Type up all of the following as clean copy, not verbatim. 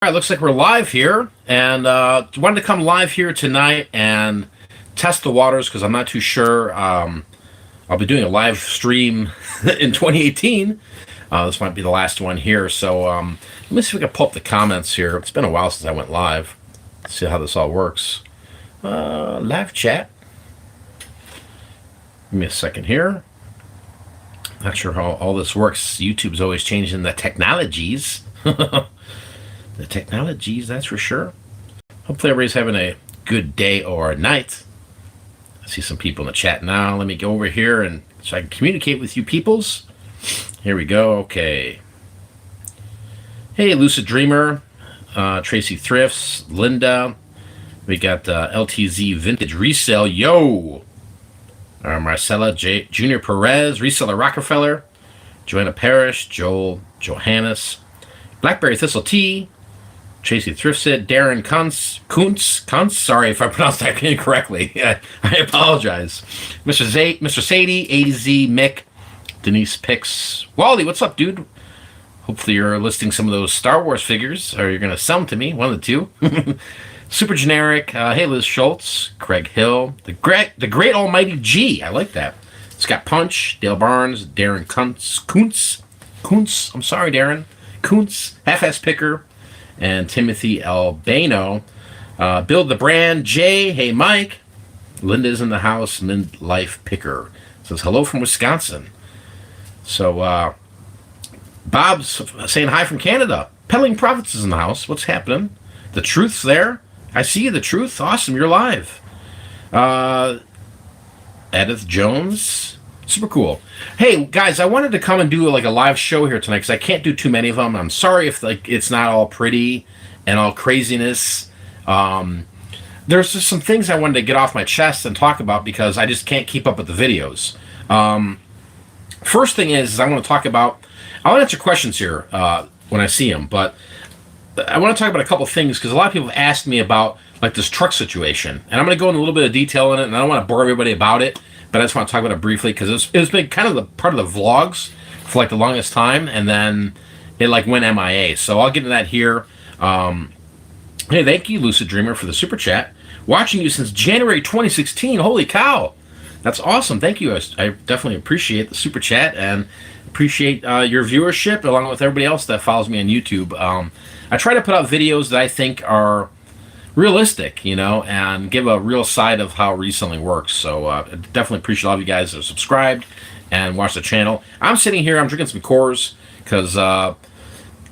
All right, looks like we're live here, and wanted to come live here tonight and test the waters because I'm not too sure. I'll be doing a live stream in 2018. This might be the last one here, so let me see if we can pull up the comments here. It's been a while since I went live. Let's see how this all works. Live chat. Give me a second here. Not sure how all this works. YouTube's always changing the technologies. The technologies, that's for sure. Hopefully everybody's having a good day or night. I see some people in the chat now. Let me go over here and so I can communicate with you peoples. Here we go. Okay. Hey, Lucid Dreamer, Tracy Thrifts, Linda. We got LTZ Vintage Resale. Yo! Marcella Junior Perez, Reseller Rockefeller, Joanna Parrish, Joel Johannes, Blackberry Thistle Tea, Tracy Thriftsit, Darren Kuntz. Sorry if I pronounced that incorrectly. I apologize. Mr. Sadie, A to Z, Mick, Denise Pix, Wally. What's up, dude? Hopefully you're listing some of those Star Wars figures, or you're gonna sell them to me. One of the two. Super generic. Hey, Liz Schultz, Craig Hill, the great almighty G. I like that. Scott Punch, Dale Barnes, Darren Kuntz. I'm sorry, Darren. Kuntz, Half-Ass Picker, and Timothy Albano. Build the Brand, Jay, hey Mike. Linda's in the house, Midlife Picker. Says hello from Wisconsin. So Bob's saying hi from Canada. Peddling Profits is in the house. What's happening? The Truth's there. I see you, The Truth. Awesome, you're live. Edith Jones. Super cool. Hey guys, I wanted to come and do like a live show here tonight because I can't do too many of them. I'm sorry if like it's not all pretty and all craziness. There's just some things I wanted to get off my chest and talk about because I just can't keep up with the videos. First thing is I want to talk about. I'll answer questions here when I see them, but I want to talk about a couple things because a lot of people have asked me about like this truck situation, and I'm going to go into a little bit of detail in it, and I don't want to bore everybody about it. But I just want to talk about it briefly because it's been kind of the part of the vlogs for like the longest time, and then it like went MIA. So I'll get into that here. Hey, thank you, Lucid Dreamer, for the super chat. Watching you since January 2016. Holy cow, that's awesome. Thank you. I definitely appreciate the super chat and appreciate your viewership along with everybody else that follows me on YouTube. I try to put out videos that I think are realistic, you know, and give a real side of how reselling works. So I definitely appreciate all of you guys that are subscribed and watch the channel. I'm sitting here, I'm drinking some Coors because I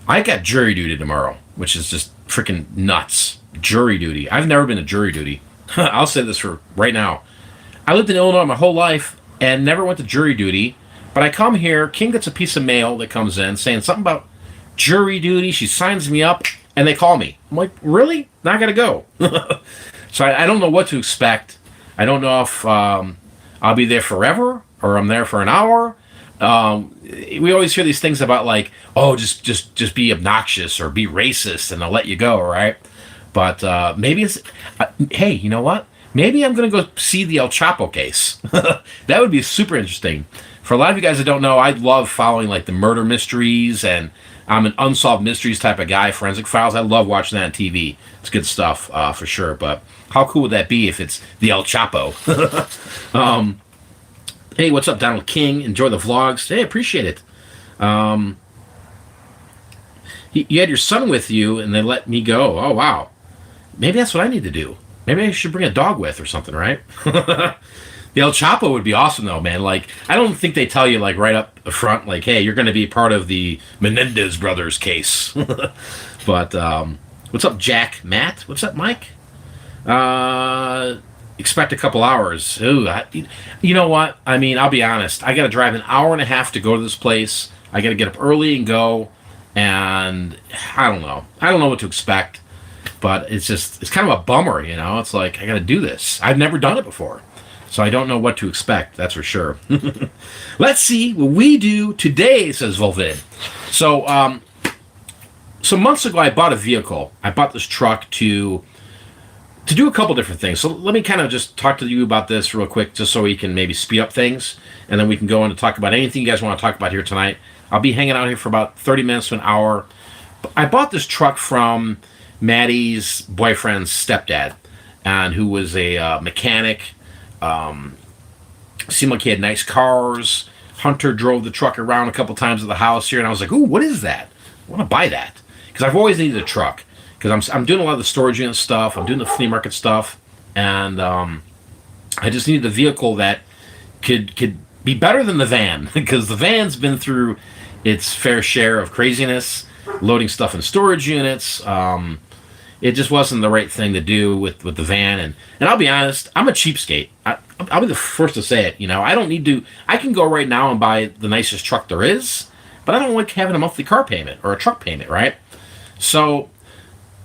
got jury duty tomorrow, which is just freaking nuts. Jury duty. I've never been to jury duty. I'll say this for right now. I lived in Illinois my whole life and never went to jury duty, but I come here, King gets a piece of mail that comes in saying something about jury duty. She signs me up and they call me. I'm like, really? Now I gotta go. So I don't know what to expect. I don't know if I'll be there forever or I'm there for an hour. We always hear these things about like, oh, just be obnoxious or be racist and they'll let you go, right? But maybe it's, hey, you know what? Maybe I'm gonna go see the El Chapo case. That would be super interesting. For a lot of you guys that don't know, I love following like the murder mysteries, and I'm an unsolved mysteries type of guy. Forensic Files, I love watching that on TV. It's good stuff for sure. But how cool would that be if it's the El Chapo? Hey, what's up, Donald King? Enjoy the vlogs. Hey, appreciate it. You had your son with you, and they let me go. Oh wow, maybe that's what I need to do. Maybe I should bring a dog with or something, right? The El Chapo would be awesome, though, man. Like, I don't think they tell you, like, right up front, like, hey, you're going to be part of the Menendez brothers case. But, what's up, Jack? Matt? What's up, Mike? Expect a couple hours. Ooh, you know what? I mean, I'll be honest. I got to drive an hour and a half to go to this place. I got to get up early and go. And I don't know. I don't know what to expect. But it's kind of a bummer, you know? It's like, I got to do this. I've never done it before. So I don't know what to expect, that's for sure. Let's see what we do today, says Volvid. So months ago, I bought a vehicle. I bought this truck to do a couple different things. So let me kind of just talk to you about this real quick, just so we can maybe speed up things, and then we can go on to talk about anything you guys want to talk about here tonight. I'll be hanging out here for about 30 minutes to an hour. I bought this truck from Maddie's boyfriend's stepdad, and who was a mechanic. Seemed like he had nice cars. Hunter drove the truck around a couple times at the house here, and I was like, "Ooh, what is that? I want to buy that," because I've always needed a truck because I'm doing a lot of the storage unit stuff. I'm doing the flea market stuff, and I just needed a vehicle that could be better than the van because the van's been through its fair share of craziness, loading stuff in storage units. It just wasn't the right thing to do with the van, and I'll be honest, I'm a cheapskate. I'll be the first to say it. I don't need to. I can go right now and buy the nicest truck there is, but I don't like having a monthly car payment or a truck payment, right? So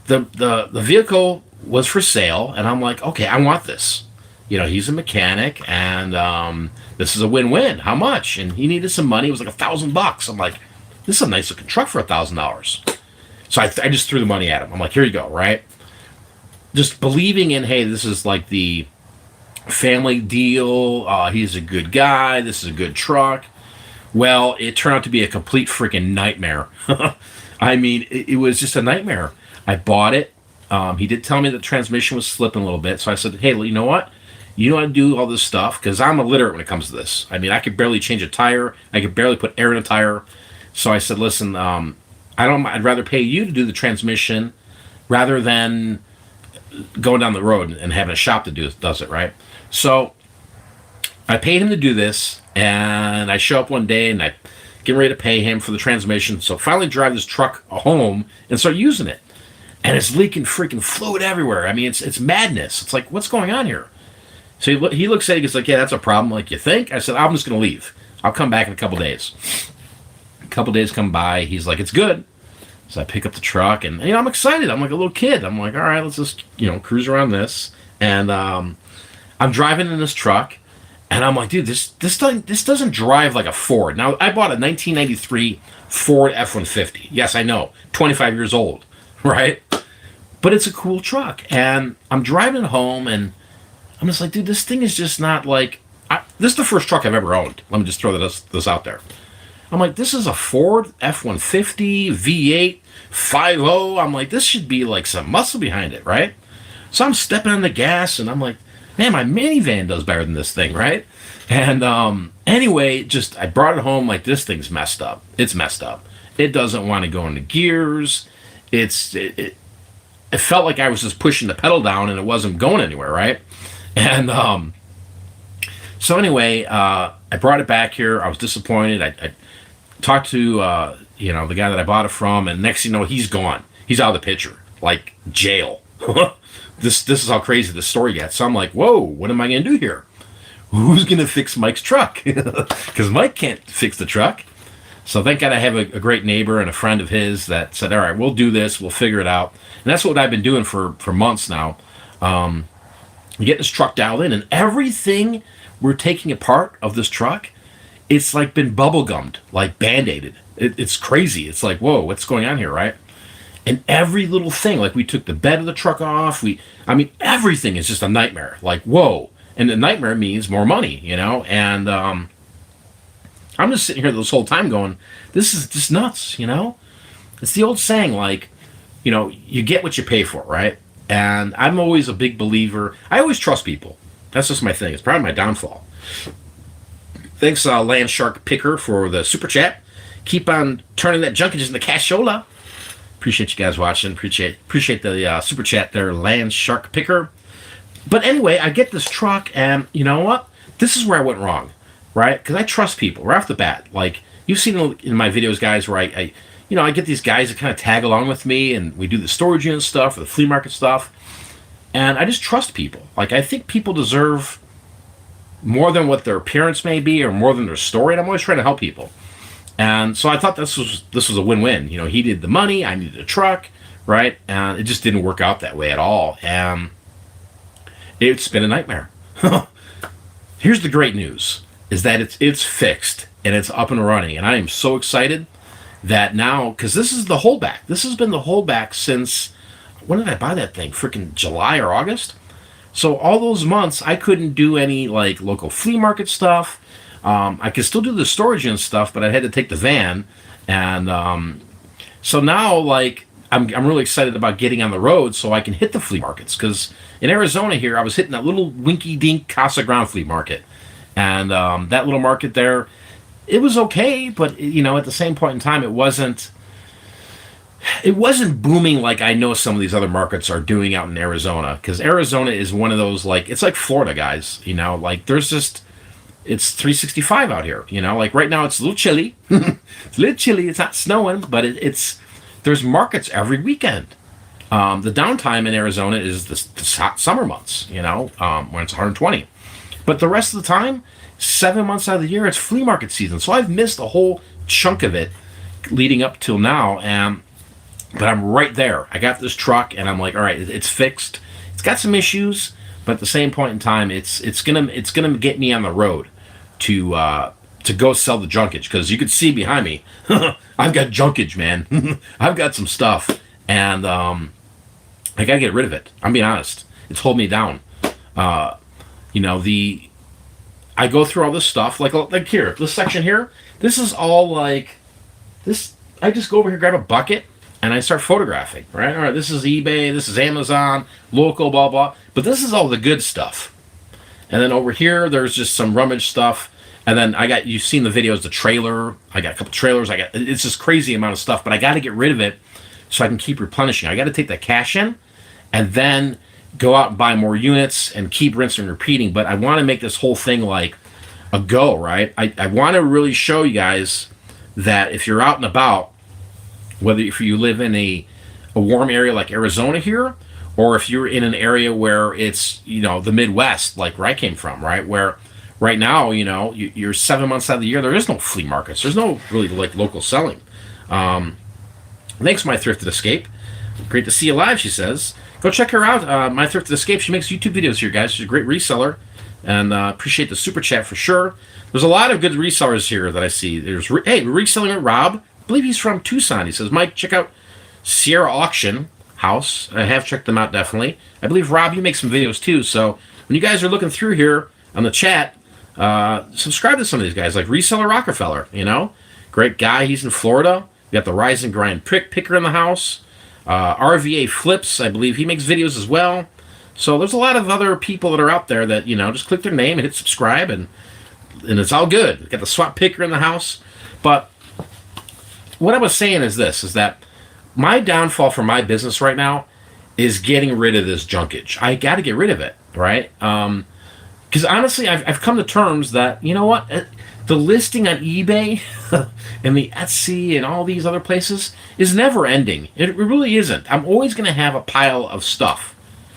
the vehicle was for sale, and I'm like, okay, I want this. He's a mechanic, and this is a win-win. How much? And he needed some money. It was like $1,000. I'm like, this is a nice looking truck for $1,000. So I just threw the money at him. I'm like, here you go, right? Just believing in, hey, this is like the family deal. He's a good guy. This is a good truck. Well, it turned out to be a complete freaking nightmare. I mean, it was just a nightmare. I bought it. He did tell me the transmission was slipping a little bit. So I said, hey, you know what? You know how to do all this stuff? Because I'm illiterate when it comes to this. I mean, I could barely change a tire. I could barely put air in a tire. So I said, listen, I'd rather pay you to do the transmission rather than going down the road and having a shop that does it, right? So I paid him to do this, and I show up one day and I get ready to pay him for the transmission. So finally drive this truck home and start using it. And it's leaking freaking fluid everywhere. I mean, it's madness. It's like, what's going on here? So he looks at it, he's like, yeah, that's a problem. Like, you think? I said, I'm just going to leave. I'll come back in a couple days. A couple days come by. He's like, it's good. So I pick up the truck, and I'm excited. I'm like a little kid. I'm like, all right, let's just cruise around this. And I'm driving in this truck, and I'm like, dude, this doesn't drive like a Ford. Now I bought a 1993 Ford F-150. Yes, I know, 25 years old, right? But it's a cool truck, and I'm driving home, and I'm just like, dude, this thing is just not like. This is the first truck I've ever owned. Let me just throw this out there. I'm like, this is a Ford F-150 V8 5.0. I'm like, this should be like some muscle behind it, right? So I'm stepping on the gas, and I'm like, man, my minivan does better than this thing, right? And anyway, I brought it home like, this thing's messed up. It's messed up. It doesn't want to go into gears. It felt like I was just pushing the pedal down, and it wasn't going anywhere, right? And so anyway, I brought it back here. I was disappointed. I talked to the guy that I bought it from, and next thing you know, he's gone. He's out of the picture, like jail. This is how crazy the story gets. So I'm like, whoa, what am I gonna do here? Who's gonna fix Mike's truck? Because Mike can't fix the truck. So thank God I have a great neighbor and a friend of his that said, all right, we'll do this. We'll figure it out. And that's what I've been doing for months now. Get this truck dialed in, and everything we're taking apart of this truck, it's like been bubble gummed, like band-aided. It's crazy. It's like, whoa, what's going on here, right? And every little thing, like we took the bed of the truck off. Everything is just a nightmare. Like, whoa. And the nightmare means more money, And I'm just sitting here this whole time going, this is just nuts, It's the old saying, like, you get what you pay for, right? And I'm always a big believer. I always trust people. That's just my thing. It's probably my downfall. Thanks, Land Shark Picker, for the super chat. Keep on turning that junkages into cashola. Appreciate you guys watching. Appreciate the super chat there, Land Shark Picker. But anyway, I get this truck, and you know what? This is where I went wrong, right? Because I trust people right off the bat. Like, you've seen in my videos, guys, where I get these guys that kind of tag along with me, and we do the storage unit stuff or the flea market stuff. And I just trust people. Like, I think people deserve more than what their appearance may be or more than their story, and I'm always trying to help people. And so I thought this was a win-win. He needed the money, I needed a truck, right? And it just didn't work out that way at all. And it's been a nightmare. Here's the great news, is that it's fixed, and it's up and running. And I am so excited that now, because this is the holdback. This has been the holdback since, when did I buy that thing? Freaking July or August? So all those months, I couldn't do any, like, local flea market stuff. I could still do the storage and stuff, but I had to take the van. And So now, like, I'm really excited about getting on the road so I can hit the flea markets. Because in Arizona here, I was hitting that little winky dink Casa Grande flea market. And that little market there, it was okay, but, at the same point in time, it wasn't booming like I know some of these other markets are doing out in Arizona. Because Arizona is one of those, like, it's like Florida, guys. Like, it's 365 out here. Like right now it's a little chilly. It's a little chilly. It's not snowing, but there's markets every weekend. The downtime in Arizona is the hot summer months, when it's 120. But the rest of the time, 7 months out of the year, it's flea market season. So I've missed a whole chunk of it leading up till now. But I'm right there. I got this truck, and I'm like, all right, it's fixed. It's got some issues, but at the same point in time, it's gonna get me on the road to go sell the junkage, because you can see behind me, I've got junkage, man. I've got some stuff, and I gotta get rid of it. I'm being honest. It's holding me down. I go through all this stuff, like here, this section here. This is all like this. I just go over here, grab a bucket, and I start photographing. Right. All right. This is eBay. This is Amazon. Local. Blah blah. But this is all the good stuff. And then over here, there's just some rummage stuff. And then you've seen the videos, the trailer. I got a couple trailers. It's this crazy amount of stuff, but I got to get rid of it so I can keep replenishing. I got to take that cash in and then go out and buy more units and keep rinsing and repeating. But I want to make this whole thing like a go, right? I want to really show you guys that if you're out and about, whether if you live in a warm area like Arizona here, or if you're in an area where it's, the Midwest, like where I came from, right? Where right now, you're 7 months out of the year, there is no flea markets. There's no really like local selling. Thanks, My Thrifted Escape. Great to see you live, she says. Go check her out, My Thrifted Escape. She makes YouTube videos here, guys. She's a great reseller. And appreciate the super chat for sure. There's a lot of good resellers here that I see. Hey, reselling at Rob. I believe he's from Tucson. He says, Mike, check out Sierra Auction House. I have checked them out, definitely. I believe, Rob, you make some videos too. So when you guys are looking through here on the chat, subscribe to some of these guys, like Reseller Rockefeller, Great guy. He's in Florida. You got the Rise and Grind Picker in the house. RVA Flips, I believe he makes videos as well. So there's a lot of other people that are out there that, just click their name and hit subscribe, and it's all good. Got the Swap Picker in the house. But what I was saying is this, is that my downfall for my business right now is getting rid of this junkage. I got to get rid of it, right? Because honestly, I've come to terms that, you know what? The listing on eBay and the Etsy and all these other places is never ending. It really isn't. I'm always going to have a pile of stuff.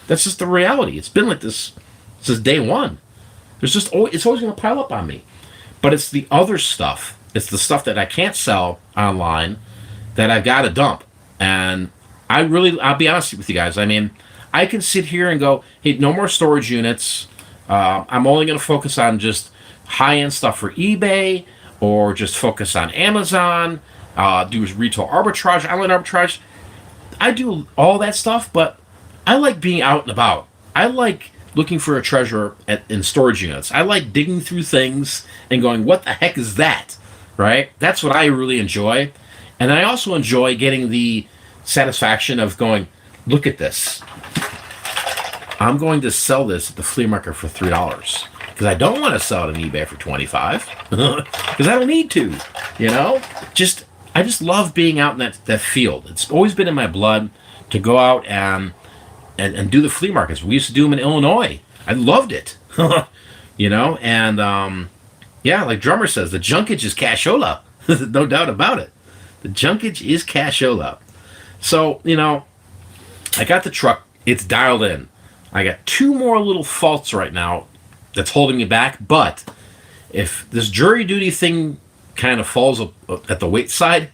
That's just the reality. It's been like this since day one. It's always going to pile up on me. But it's the other stuff. It's the stuff that I can't sell online that I've got to dump. And I'll be honest with you guys. I mean, I can sit here and go, hey, no more storage units. I'm only going to focus on just high-end stuff for eBay, or just focus on Amazon, do retail arbitrage, online arbitrage. I do all that stuff, but I like being out and about. I like looking for a treasure in storage units. I like digging through things and going, what the heck is that? Right? That's what I really enjoy. And I also enjoy getting the satisfaction of going, look at this. I'm going to sell this at the flea market for $3. Because I don't want to sell it on eBay for $25. Because I don't need to. I just love being out in that field. It's always been in my blood to go out and do the flea markets. We used to do them in Illinois. I loved it. Yeah, like Drummer says, the junkage is cashola. No doubt about it. The junkage is cashola. So, I got the truck. It's dialed in. I got 2 more little faults right now that's holding me back. But if this jury duty thing kind of falls at the weight side,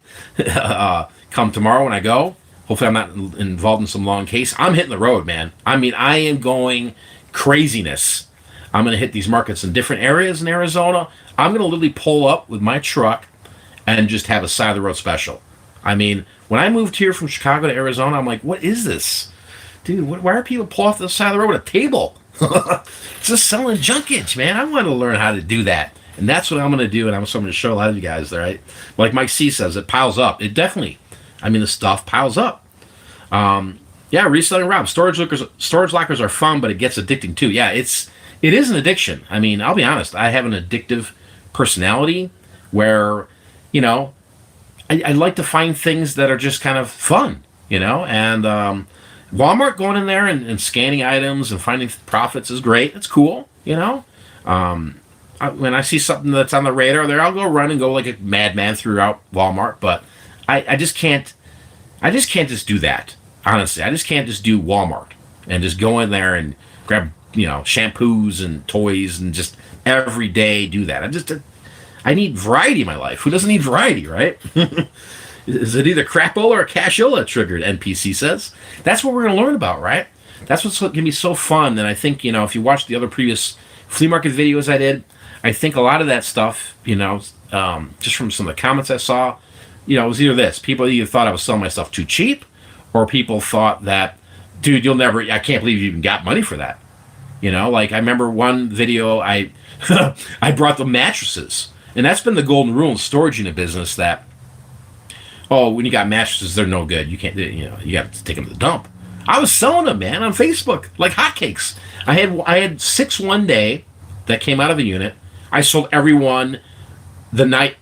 come tomorrow when I go, hopefully I'm not involved in some long case, I'm hitting the road, man. I mean, I am going craziness. I'm going to hit these markets in different areas in Arizona. I'm going to literally pull up with my truck and just have a side of the road special. I mean, when I moved here from Chicago to Arizona, I'm like, what is this? Dude, why are people pulling off the side of the road with a table? Just selling junkage, man. I want to learn how to do that. And that's what I'm going to do, and I'm going to show a lot of you guys, right? Like Mike C says, it piles up. It definitely. I mean, the stuff piles up. Yeah, reselling Rob. Storage lockers are fun, but it gets addicting too. Yeah, it is an addiction. I mean, I'll be honest. I have an addictive personality where, you know, I like to find things that are just kind of fun, you know. And Walmart, going in there and scanning items and finding profits is great. It's cool, you know. When I see something that's on the radar there, I'll go run and go like a madman throughout Walmart. But I just can't. I just can't just do that. Honestly, I just can't just do Walmart and just go in there and grab, you know, shampoos and toys and just every day do that. I need variety in my life. Who doesn't need variety, right? Is it either crapola or cashola triggered? NPC says. That's what we're going to learn about, right? That's what's going to be so fun. And I think, you know, if you watch the other previous flea market videos I did, I think a lot of that stuff, you know, just from some of the comments I saw, you know, it was either this. People either thought I was selling my stuff too cheap, or people thought that, dude, I can't believe you even got money for that. You know, like I remember one video I brought the mattresses. And that's been the golden rule in storage unit business that, oh, when you got mattresses, they're no good. You can't, you know, you got to take them to the dump. I was selling them, man, on Facebook like hotcakes. I had 6 one day that came out of the unit. I sold every one the night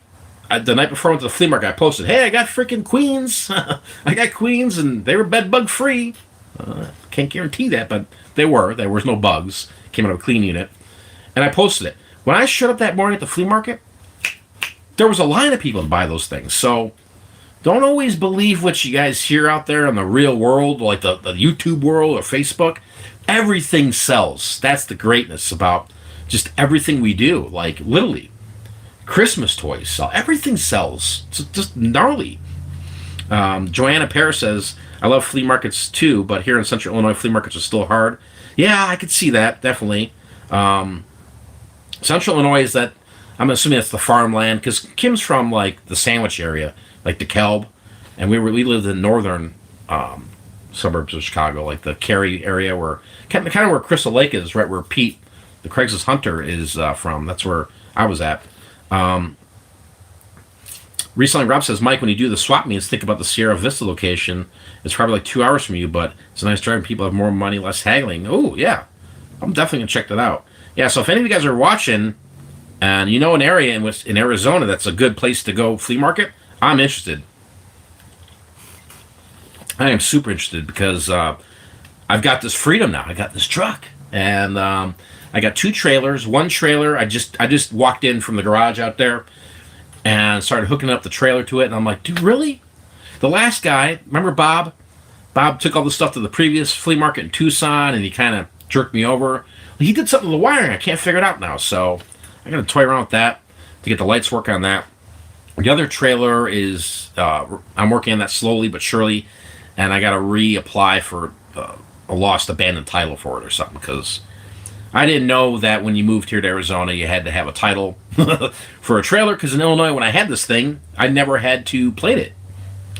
before I went to the flea market. I posted, hey, I got freaking queens. I got queens, and they were bed bug free. Can't guarantee that, but they were. There was no bugs. Came out of a clean unit. And I posted it. When I showed up that morning at the flea market, there was a line of people to buy those things. So don't always believe what you guys hear out there in the real world, like the YouTube world or Facebook. Everything sells. That's the greatness about just everything we do. Like, literally. Christmas toys sell. Everything sells. It's just gnarly. Joanna Pear says, I love flea markets too, but here in Central Illinois, flea markets are still hard. Yeah, I could see that, definitely. Central Illinois is that, I'm assuming that's the farmland, because Kim's from, like, the Sandwich area, like DeKalb, and we lived in northern suburbs of Chicago, like the Cary area, where kind of where Crystal Lake is, right where Pete, the Craigslist hunter, is from. That's where I was at. Reselling Rob says, Mike, when you do the swap meets, think about the Sierra Vista location. It's probably like 2 hours from you, but it's a nice drive and people have more money, less haggling. Oh, yeah. I'm definitely going to check that out. Yeah, so if any of you guys are watching and you know an area in Arizona that's a good place to go flea market, I'm interested. I am super interested because I've got this freedom now. I got this truck. And I got 2 trailers. One trailer, I just walked in from the garage out there and started hooking up the trailer to it. And I'm like, dude, really? The last guy, remember Bob? Bob took all the stuff to the previous flea market in Tucson, and he kind of jerked me over. He did something to the wiring. I can't figure it out now. So I got to toy around with that to get the lights working on that. The other trailer is, I'm working on that slowly but surely, and I got to reapply for a lost abandoned title for it or something, because I didn't know that when you moved here to Arizona, you had to have a title for a trailer, because in Illinois, when I had this thing, I never had to plate it.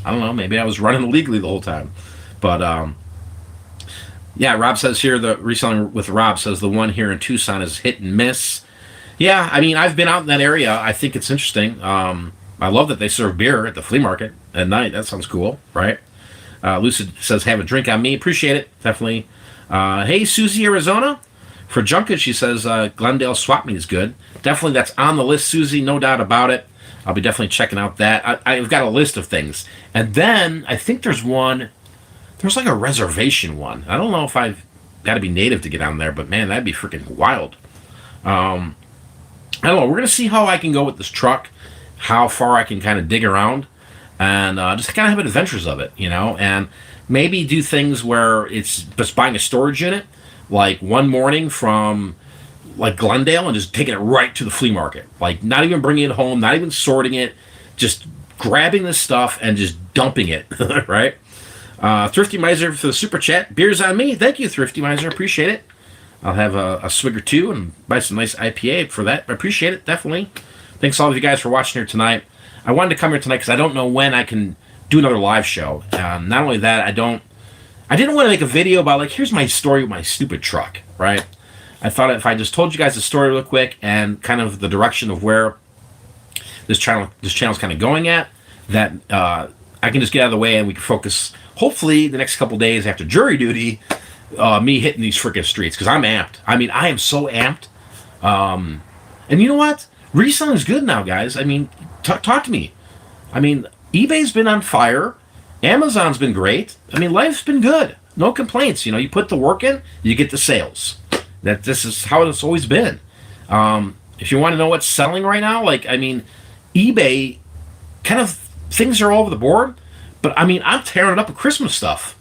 I don't know, maybe I was running illegally the whole time. But, yeah, Rob says here, the Reselling with Rob says the one here in Tucson is hit and miss. Yeah, I mean, I've been out in that area. I think it's interesting. I love that they serve beer at the flea market at night. That sounds cool, right? Lucid says, have a drink on me. Appreciate it, definitely. Hey, Susie, Arizona. For Junket, she says, Glendale Swap Meet is good. Definitely, that's on the list, Susie, no doubt about it. I'll be definitely checking out that. I've got a list of things. And then, I think there's like a reservation one. I don't know if I've got to be native to get on there, but man, that'd be freaking wild. I don't know. We're going to see how I can go with this truck, how far I can kind of dig around, and just kind of have adventures of it, you know, and maybe do things where it's just buying a storage unit, like one morning from like Glendale and just taking it right to the flea market. Like not even bringing it home, not even sorting it, just grabbing this stuff and just dumping it, right? Thrifty Miser for the super chat. Beers on me. Thank you, Thrifty Miser. Appreciate it. I'll have a swig or two and buy some nice IPA for that. I appreciate it, definitely. Thanks all of you guys for watching here tonight. I wanted to come here tonight because I don't know when I can do another live show. Not only that, I didn't want to make a video about, like, here's my story with my stupid truck, right? I thought if I just told you guys the story real quick and kind of the direction of where this channel's kind of going at, that I can just get out of the way and we can focus. Hopefully, the next couple days after jury duty, me hitting these freaking streets because I'm amped. I mean, I am so amped. And you know what? Reselling is good now, guys. I mean, talk to me. I mean, eBay's been on fire. Amazon's been great. I mean, life's been good. No complaints. You know, you put the work in, you get the sales. This is how it's always been. If you want to know what's selling right now, like, I mean, eBay, kind of things are all over the board. But I mean, I'm tearing it up with Christmas stuff.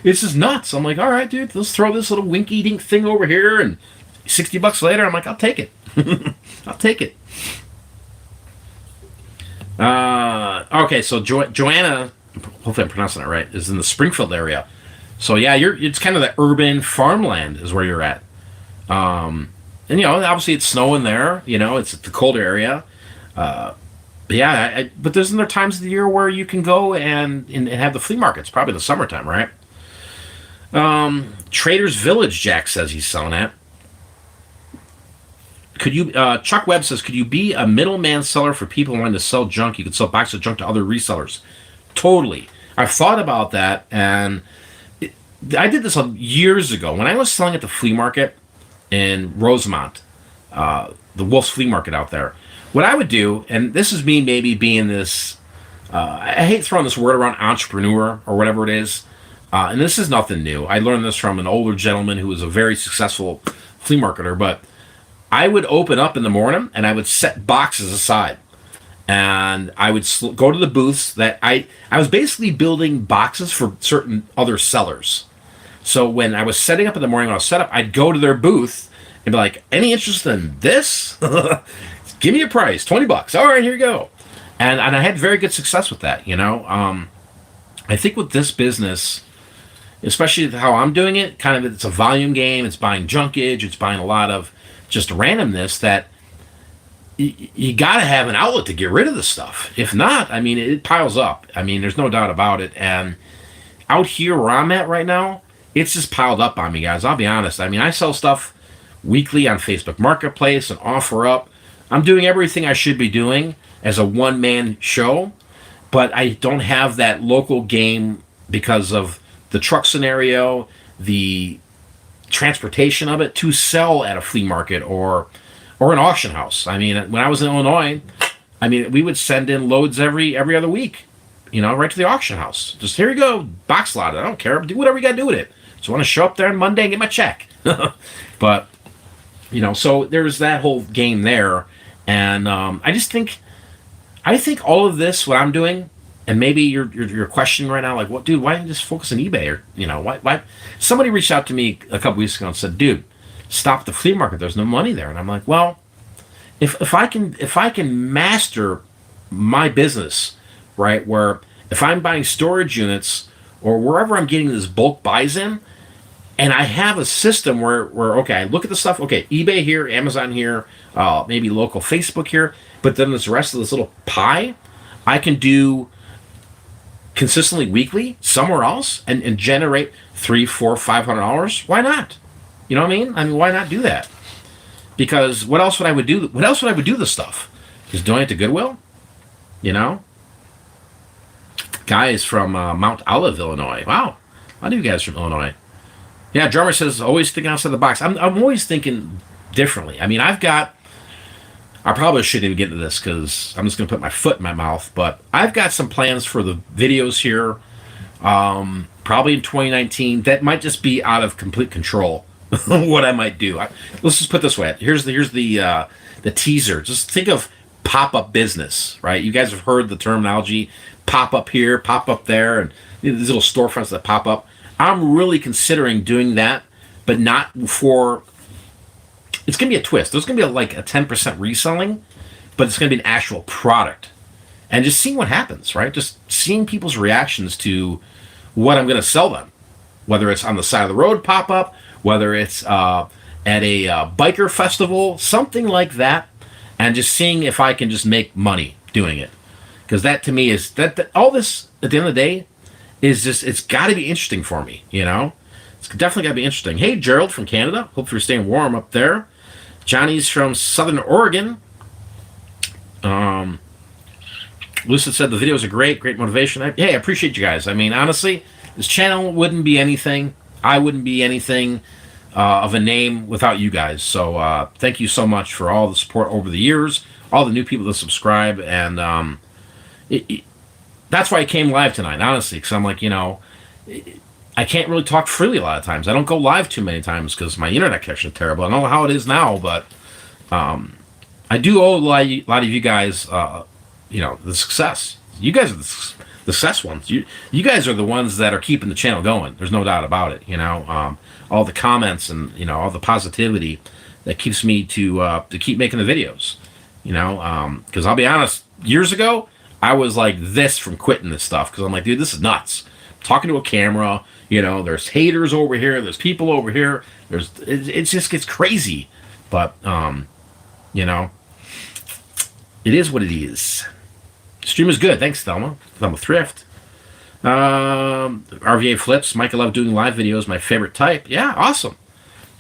It's just nuts. I'm like, all right, dude, let's throw this little winky dink thing over here, and $60 later, I'm like, I'll take it. I'll take it. Okay, so Joanna, hopefully I'm pronouncing it right, is in the Springfield area. So yeah, it's kind of the urban farmland is where you're at. And you know, obviously it's snowing there. You know, it's the colder area. But yeah, but there's other times of the year where you can go and have the flea markets. Probably the summertime, right? Trader's Village, Jack says he's selling at. Could you? Chuck Webb says, could you be a middleman seller for people wanting to sell junk? You could sell boxes of junk to other resellers. Totally. I've thought about that, and I did this years ago when I was selling at the flea market in Rosemont, the Wolf's Flea Market out there. What I would do, and this is me maybe being this, I hate throwing this word around, entrepreneur or whatever it is, and this is nothing new. I learned this from an older gentleman who was a very successful flea marketer, but I would open up in the morning and I would set boxes aside. And I would go to the booths that I was basically building boxes for certain other sellers. So when I was setting up in the morning, when I was set up, I'd go to their booth and be like, any interest in this? Give me a price, $20. All right, here you go. And I had very good success with that, you know. I think with this business, especially how I'm doing it, kind of it's a volume game. It's buying junkage. It's buying a lot of just randomness that you got to have an outlet to get rid of the stuff. If not, I mean, it piles up. I mean, there's no doubt about it. And out here where I'm at right now, it's just piled up on me, guys. I'll be honest. I mean, I sell stuff weekly on Facebook Marketplace and OfferUp. I'm doing everything I should be doing as a one-man show, but I don't have that local game because of the truck scenario, the transportation of it to sell at a flea market or an auction house. I mean, when I was in Illinois, I mean, we would send in loads every other week, you know, right to the auction house. Just, here you go, box lot. I don't care. Do whatever you got to do with it. Just want to show up there on Monday and get my check. But, you know, so there's that whole game there. And I think all of this, what I'm doing, and maybe you're questioning right now, like, what, dude, why don't you just focus on eBay? Or, you know, why? Somebody reached out to me a couple weeks ago and said, dude, stop the flea market. There's no money there. And I'm like, well, if I can master my business, right, where if I'm buying storage units or wherever I'm getting this bulk buys in, and I have a system where okay, I look at the stuff, okay, eBay here, Amazon here, maybe local Facebook here, but then this rest of this little pie, I can do consistently weekly somewhere else and generate $300, $400, $500. Why not? You know what I mean? I mean, why not do that? Because what else would I would do? What else would I would do this stuff? Just donate to Goodwill? You know? Guys from Mount Olive, Illinois. Wow. I knew guys from Illinois. Yeah, drummer says, always think outside the box. I'm always thinking differently. I mean, I probably shouldn't even get into this because I'm just going to put my foot in my mouth, but I've got some plans for the videos here, probably in 2019, that might just be out of complete control. What I might do. Let's just put it this way. Here's the teaser. Just think of pop-up business, right? You guys have heard the terminology, pop-up here, pop-up there, and these little storefronts that pop up. I'm really considering doing that, but not for... It's going to be a twist. There's going to be like a 10% reselling, but it's going to be an actual product. And just seeing what happens, right? Just seeing people's reactions to what I'm going to sell them. Whether it's on the side of the road pop-up, whether it's at a biker festival, something like that, and just seeing if I can just make money doing it. Because that to me is, that all this, at the end of the day, is just, it's got to be interesting for me, you know? It's definitely got to be interesting. Hey, Gerald from Canada. Hope you're staying warm up there. Johnny's from Southern Oregon. Lucid said the videos are great motivation. Hey, I appreciate you guys. I mean, honestly, this channel wouldn't be anything. I wouldn't be anything of a name without you guys. So thank you so much for all the support over the years, all the new people that subscribe, and that's why I came live tonight, honestly, because I'm like, I can't really talk freely a lot of times. I don't go live too many times because my internet connection is terrible. I don't know how it is now, but I do owe a lot of you guys, the success. You guys are the success ones. You guys are the ones that are keeping the channel going. There's no doubt about it. All the comments and all the positivity that keeps me to keep making the videos. Because I'll be honest, years ago I was like this from quitting this stuff because I'm like, dude, this is nuts. I'm talking to a camera. There's haters over here. There's people over here. It just gets crazy. But it is what it is. Stream is good. Thanks, Thelma. Thelma Thrift. RVA Flips. Mike, I love doing live videos. My favorite type. Yeah, awesome.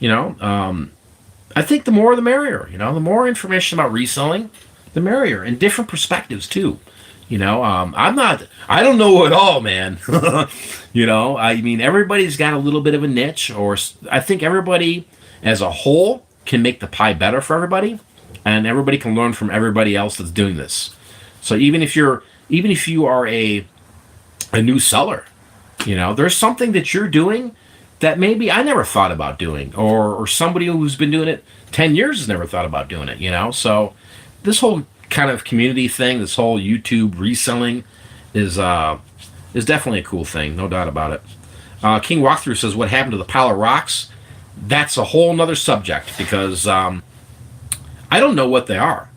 I think the more the merrier. The more information about reselling, the merrier. And different perspectives, too. I don't know it all, man. I mean, everybody's got a little bit of a niche, or I think everybody as a whole can make the pie better for everybody, and everybody can learn from everybody else that's doing this. So even if you are a new seller, there's something that you're doing that maybe I never thought about doing, or somebody who's been doing it 10 years has never thought about doing it, So this whole kind of community thing, this whole YouTube reselling is definitely a cool thing, no doubt about it. King Walkthrough says, what happened to the pile of rocks? That's a whole nother subject because I don't know what they are.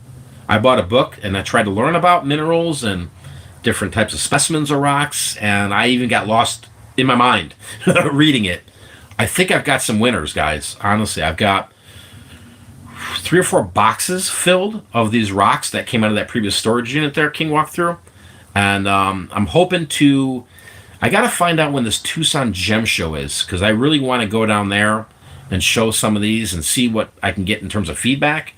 I bought a book and I tried to learn about minerals and different types of specimens of rocks, and I even got lost in my mind reading it. I think I've got some winners, guys. Honestly, I've got 3 or 4 boxes filled of these rocks that came out of that previous storage unit there, King walked through. And I'm hoping to... I got to find out when this Tucson Gem Show is, because I really want to go down there and show some of these and see what I can get in terms of feedback.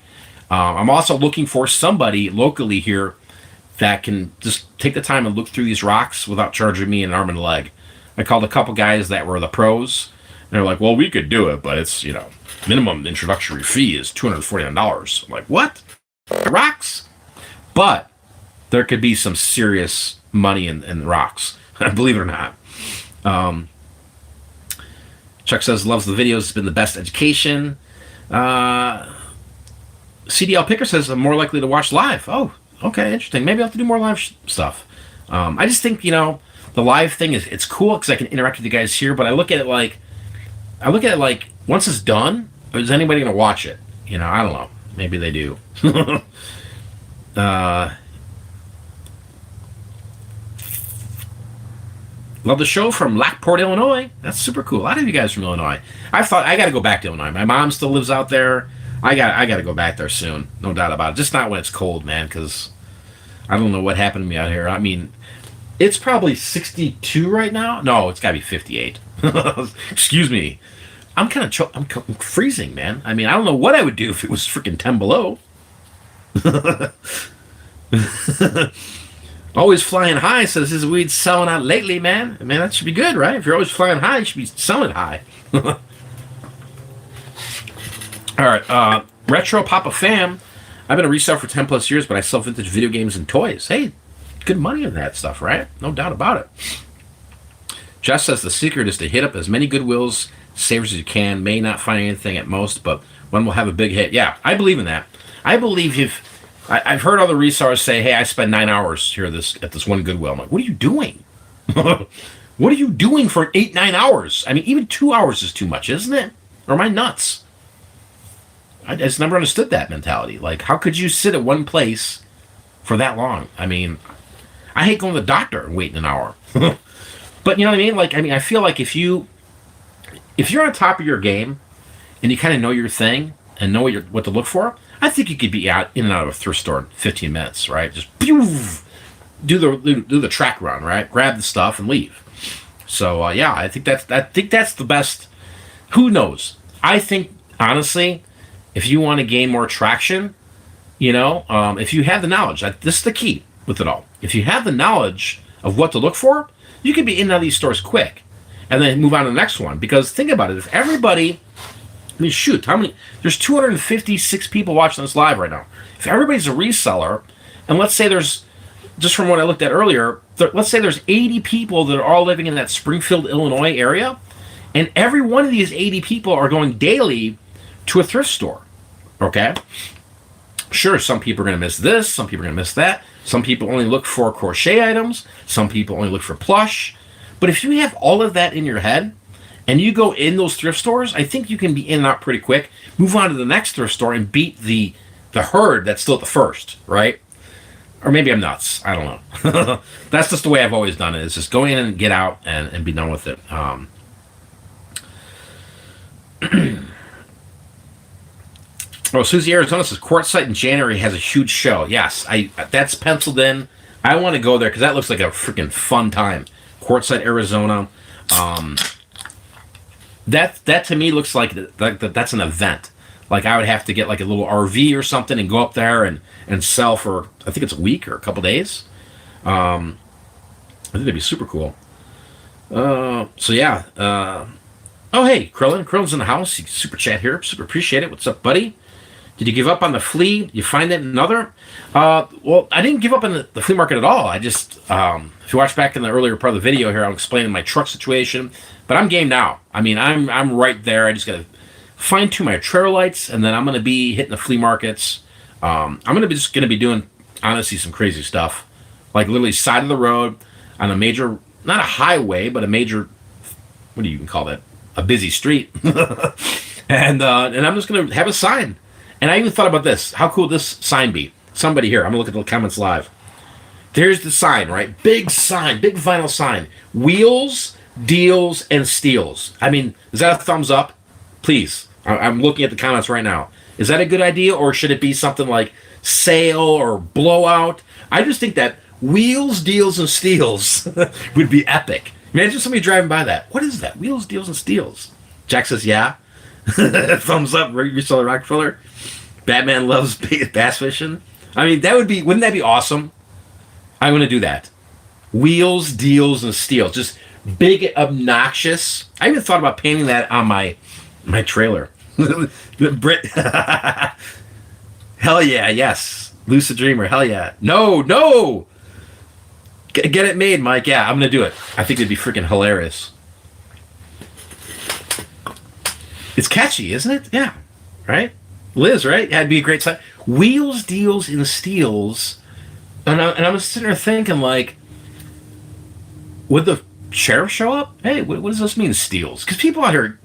I'm also looking for somebody locally here that can just take the time and look through these rocks without charging me an arm and a leg. I called a couple guys that were the pros. And they're like, well, we could do it, but it's, minimum introductory fee is $249. I'm like, what? Rocks? But there could be some serious money in rocks. Believe it or not. Chuck says, loves the videos. It's been the best education. CDL Picker says, I'm more likely to watch live. Oh, okay, interesting. Maybe I'll have to do more live stuff. I just think, the live thing it's cool because I can interact with you guys here, but I look at it like, once it's done, is anybody going to watch it? I don't know. Maybe they do. Love the show from Lockport, Illinois. That's super cool. A lot of you guys from Illinois. I thought I got to go back to Illinois. My mom still lives out there. I got to go back there soon. No doubt about it. Just not when it's cold, man, because I don't know what happened to me out here. I mean, it's probably 62 right now. No, it's got to be 58. Excuse me. I'm freezing, man. I mean, I don't know what I would do if it was freaking 10 below. Always flying high says his weed's selling out lately, man. Man, that should be good, right? If you're always flying high, you should be selling high. All right, Retro Papa Fam. I've been a reseller for 10 plus years, but I sell vintage video games and toys. Hey, good money in that stuff, right? No doubt about it. Jess says the secret is to hit up as many Goodwills, savers as you can. May not find anything at most, but one will have a big hit. Yeah, I believe in that. I believe I've heard other resellers say, hey, I spend 9 hours here at this one Goodwill. I'm like, what are you doing? What are you doing for 8, 9 hours? I mean, even 2 hours is too much, isn't it? Or am I nuts? I just never understood that mentality. Like, how could you sit at one place for that long? I mean, I hate going to the doctor and waiting an hour. But you know what I mean? Like, I feel like if you're on top of your game and you kind of know your thing and know what to look for, I think you could be in and out of a thrift store in 15 minutes, right? Just do the track run, right? Grab the stuff and leave. So yeah, I think that's the best. Who knows? I think honestly, if you want to gain more traction, if you have the knowledge, this is the key. with it all. If you have the knowledge of what to look for, you can be in and out of these stores quick, and then move on to the next one. Because think about it: if everybody, I mean, shoot, how many? There's 256 people watching this live right now. If everybody's a reseller, and let's say there's, just from what I looked at earlier, let's say there's 80 people that are all living in that Springfield, Illinois area, and every one of these 80 people are going daily to a thrift store. Okay? Sure, some people are going to miss this, some people are going to miss that. Some people only look for crochet items, some people only look for plush. But if you have all of that in your head, and you go in those thrift stores, I think you can be in and out pretty quick, move on to the next thrift store, and beat the herd that's still at the first, right? Or maybe I'm nuts. I don't know. That's just the way I've always done it, is just go in and get out and be done with it. Oh, Susie Arizona says Quartzsite in January has a huge show. Yes, that's penciled in. I want to go there because that looks like a freaking fun time. Quartzsite, Arizona. That to me looks like that's an event. Like I would have to get like a little RV or something and go up there and sell for, I think it's a week or a couple days. I think that'd be super cool. So yeah. Oh hey, Krillin's in the house. Super chat here. Super appreciate it. What's up, buddy? Did you give up on the flea? You find that in another? Well, I didn't give up on the flea market at all. I just, if you watch back in the earlier part of the video here, I'm explaining my truck situation. But I'm game now. I mean, I'm right there. I just got to fine tune my trailer lights, and then I'm going to be hitting the flea markets. I'm just going to be doing, honestly, some crazy stuff. Like literally side of the road on a major, not a highway, but a major, what do you even call that? A busy street. And I'm just going to have a sign. And I even thought about this. How cool would this sign be? Somebody here. I'm going to look at the comments live. There's the sign, right? Big sign. Big vinyl sign. Wheels, deals, and steals. I mean, is that a thumbs up? Please. I'm looking at the comments right now. Is that a good idea? Or should it be something like sale or blowout? I just think that wheels, deals, and steals would be epic. Imagine somebody driving by that. What is that? Wheels, deals, and steals. Jack says, yeah. Thumbs up. Reseller Rockefeller. Batman loves bass fishing. I mean, wouldn't that be awesome? I'm going to do that. Wheels, deals, and steals. Just big, obnoxious. I even thought about painting that on my trailer. Brit. Hell yeah, yes. Lucid Dreamer, hell yeah. No. Get it made, Mike. Yeah, I'm going to do it. I think it'd be freaking hilarious. It's catchy, isn't it? Yeah. Right? Liz, right? Yeah, it'd be a great sign. Wheels, deals, and steals. And I was sitting there thinking, like, would the sheriff show up? Hey, what does this mean, steals? Because people out here,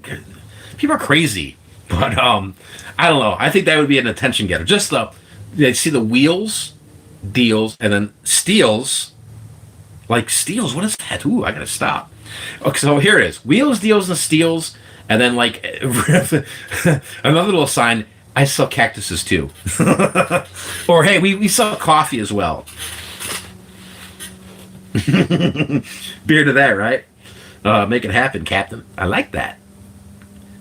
people are crazy. But, I don't know. I think that would be an attention getter. Just they see the wheels, deals, and then steals. Like, steals, what is that? Ooh, I gotta stop. Okay, so here it is. Wheels, deals, and steals. And then, like, another little sign, I sell cactuses, too. Or, hey, we sell coffee as well. Beer to that, right? Make it happen, Captain. I like that.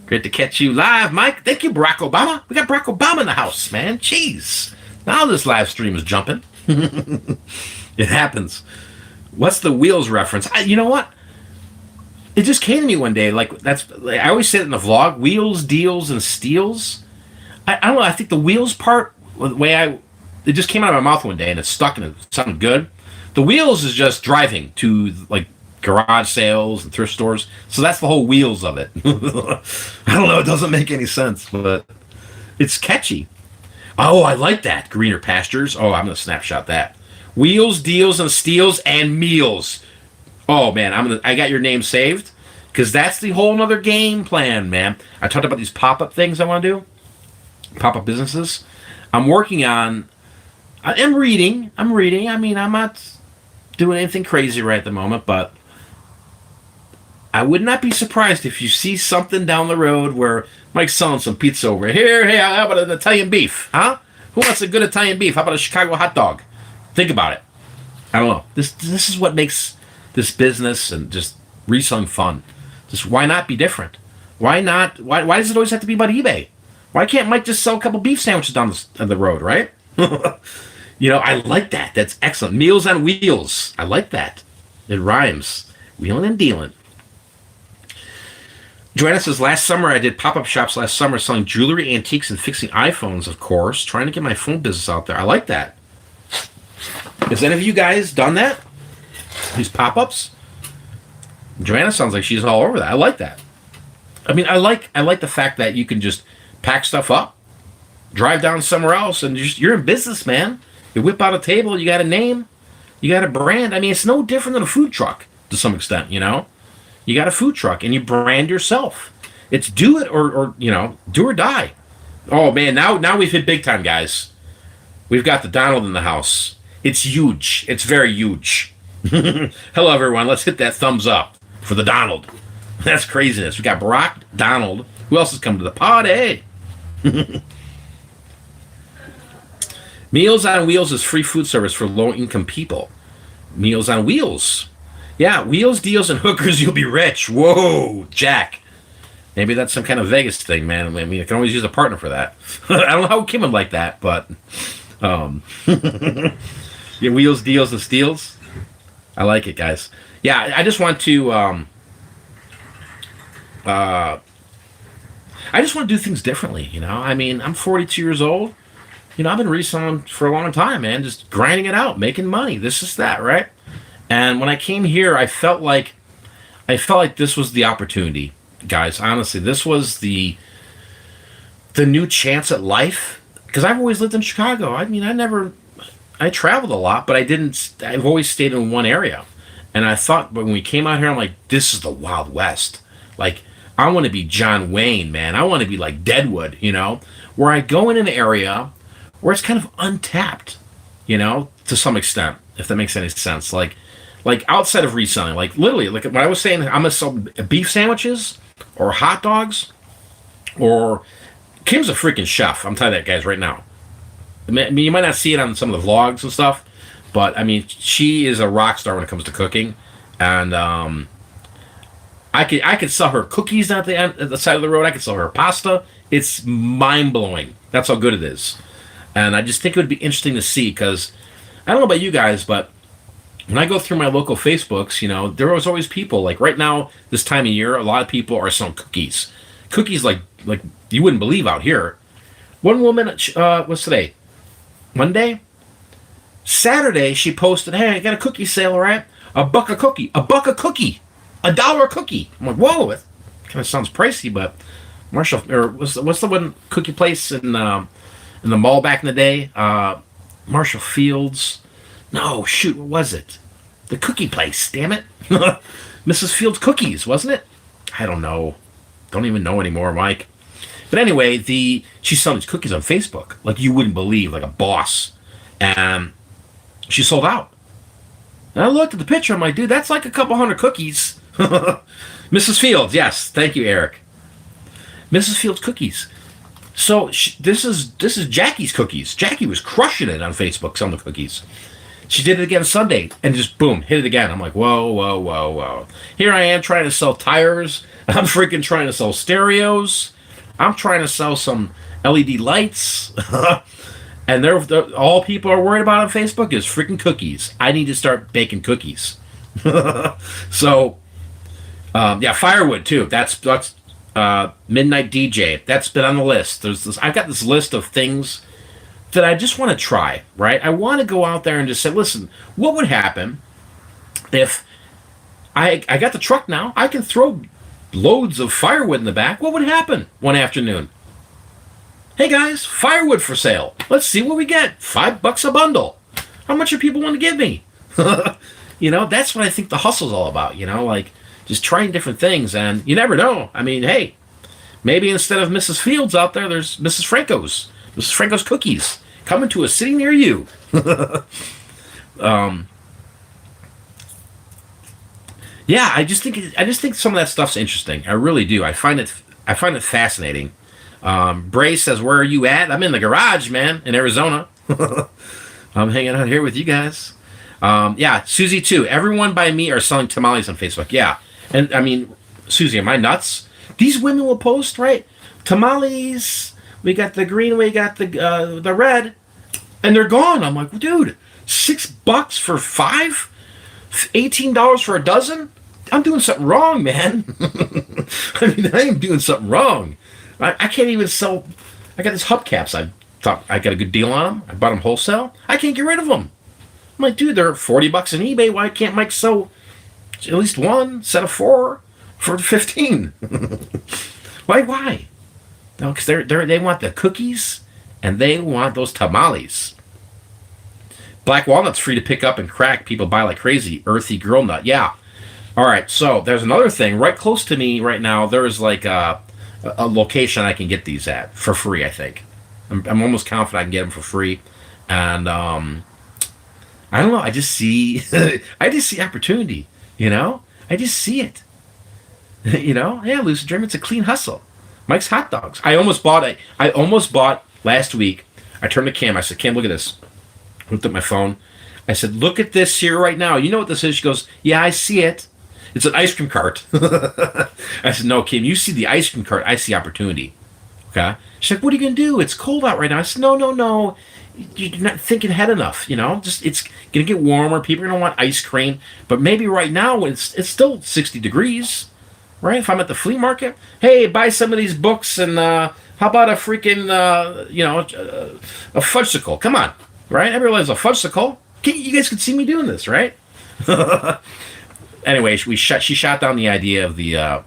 Great to catch you live, Mike. Thank you, Barack Obama. We got Barack Obama in the house, man. Jeez. Now this live stream is jumping. It happens. What's the wheels reference? You know what? It just came to me one day. I always say it in the vlog. Wheels, deals, and steals. I don't know. I think the wheels part, the way it just came out of my mouth one day and it stuck and it sounded good. The wheels is just driving to like garage sales and thrift stores. So that's the whole wheels of it. I don't know. It doesn't make any sense, but it's catchy. Oh, I like that. Greener pastures. Oh, I'm going to snapshot that. Wheels, deals, and steals, and meals. Oh man, I got your name saved because that's the whole nother game plan, man. I talked about these pop-up things I want to do, pop-up businesses. I'm working on. I'm reading. I mean, I'm not doing anything crazy right at the moment, but I would not be surprised if you see something down the road where Mike's selling some pizza over here. Hey, how about an Italian beef? Huh? Who wants a good Italian beef? How about a Chicago hot dog? Think about it. I don't know. This is what makes this business and just reselling fun. Just why not be different? Why not? Why does it always have to be about eBay? Why can't Mike just sell a couple beef sandwiches down the road, right? I like that. That's excellent. Meals on Wheels. I like that. It rhymes. Wheeling and dealing. Joanna says, last summer I did pop-up shops last summer selling jewelry, antiques, and fixing iPhones, of course. Trying to get my phone business out there. I like that. Has any of you guys done that? These pop-ups? Joanna sounds like she's all over that. I like that. I mean, I like the fact that you can just pack stuff up, drive down somewhere else, and you're in business, man. You whip out a table, you got a name, you got a brand. I mean, it's no different than a food truck to some extent, You got a food truck and you brand yourself. It's do it or do or die. Oh man, now we've hit big time, guys. We've got the Donald in the house. It's huge. It's very huge. Hello everyone. Let's hit that thumbs up for the Donald. That's craziness. We got Barack, Donald. Who else is coming to the party? Meals on Wheels is free food service for low-income people. Meals on Wheels. Yeah, wheels, deals, and hookers, you'll be rich. Whoa, Jack. Maybe that's some kind of Vegas thing, man. I mean, I can always use a partner for that. I don't know how it came in like that, but... yeah, wheels, deals, and steals. I like it, guys. Yeah, I just want to... I just want to do things differently, I mean, I'm 42 years old. I've been reselling for a long time, man. Just grinding it out, making money. This is that, right? And when I came here, I felt like this was the opportunity, guys. Honestly, this was the new chance at life. Because I've always lived in Chicago. I mean, I traveled a lot, but I've always stayed in one area. And I thought when we came out here, I'm like, this is the Wild West. Like, I want to be John Wayne, man. I want to be like Deadwood, where I go in an area where it's kind of untapped, to some extent, if that makes any sense. Like outside of reselling, like literally, like when I was saying, I'm gonna sell beef sandwiches or hot dogs, or Kim's a freaking chef. I'm telling you that, guys, right now. I mean, you might not see it on some of the vlogs and stuff, but I mean, she is a rock star when it comes to cooking, and I could sell her cookies at the side of the road. I could sell her pasta. It's mind blowing. That's how good it is. And I just think it would be interesting to see, because I don't know about you guys, but when I go through my local Facebooks, there was always people, like right now, this time of year, a lot of people are selling cookies. Cookies like you wouldn't believe out here. One woman, what's today? Monday? Saturday, she posted, hey, I got a cookie sale, all right? $1 a cookie. $1 a cookie. $1 a cookie. I'm like, whoa, that kind of sounds pricey, but Marshall, or what's the one cookie place in the mall back in the day? Marshall Fields. No, shoot, what was it? The cookie place, damn it. Mrs. Fields Cookies, wasn't it? I don't know. Don't even know anymore, Mike. But anyway, she's selling these cookies on Facebook, like you wouldn't believe, like a boss. And she sold out. And I looked at the picture, I'm like, dude, that's like a couple hundred cookies. Mrs. Fields, yes, thank you, Eric. Mrs. Fields Cookies. So this is Jackie's cookies. Jackie was crushing it on Facebook selling the cookies. She did it again Sunday and just boom, hit it again. I'm like, whoa, whoa, whoa, whoa. Here I am trying to sell tires. I'm freaking trying to sell stereos. I'm trying to sell some LED lights. And all people are worried about on Facebook is freaking cookies. I need to start baking cookies. So, yeah, firewood too. That's Midnight DJ. That's been on the list. I've got this list of things that I just want to try, right? I want to go out there and just say, listen, what would happen if I got the truck now? I can throw loads of firewood in the back. What would happen one afternoon? Hey guys, firewood for sale. Let's see what we get. $5 a bundle. How much are people want to give me? That's what I think the hustle's all about, like just trying different things, and you never know. I mean, hey, maybe instead of Mrs. Fields out there, there's Mrs. Franco's. Mrs. Franco's Cookies coming to a city near you. Yeah, I just think some of that stuff's interesting. I really do. I find it fascinating. Bray says, "Where are you at?" I'm in the garage, man, in Arizona. I'm hanging out here with you guys. Yeah, Susie too. Everyone by me are selling tamales on Facebook. Yeah, and I mean, Susie, am I nuts? These women will post, right? Tamales. We got the green. We got the red. and they're gone. I'm like, dude, $6 for five, $18 for a dozen. I'm doing something wrong, man. I mean, I am doing something wrong. I can't even sell. I got these hubcaps. I thought I got a good deal on them. I bought them wholesale. I can't get rid of them. I'm like, dude, they're $40 on eBay. Why can't Mike sell at least one set of four for 15? Why? Why? No, because they want the cookies and they want those tamales. Black walnut's free to pick up and crack. People buy like crazy. Earthy girl nut. Yeah. All right. So there's another thing right close to me right now. There is like a location I can get these at for free. I think. I'm almost confident I can get them for free. And I don't know. I just see I just see opportunity. You know. I just see it. You know. Yeah, Lucid Dream. It's a clean hustle. Mike's Hot Dogs. I almost bought last week. I turned to Cam. I said, Cam, look at this. I looked at my phone. I said, look at this here right now. You know what this is? She goes, yeah, I see it. It's an ice cream cart. I said, no, Kim, you see the ice cream cart. I see opportunity. Okay? She's like, what are you going to do? It's cold out right now. I said, no. You're not thinking ahead enough. You know, just it's going to get warmer. People are going to want ice cream. But maybe right now it's still 60 degrees. Right? If I'm at the flea market, hey, buy some of these books and how about a freaking, a fudgesicle? Come on. Right? Everyone loves a fudgesicle. You guys could see me doing this, right? Anyway, she shot down the idea of the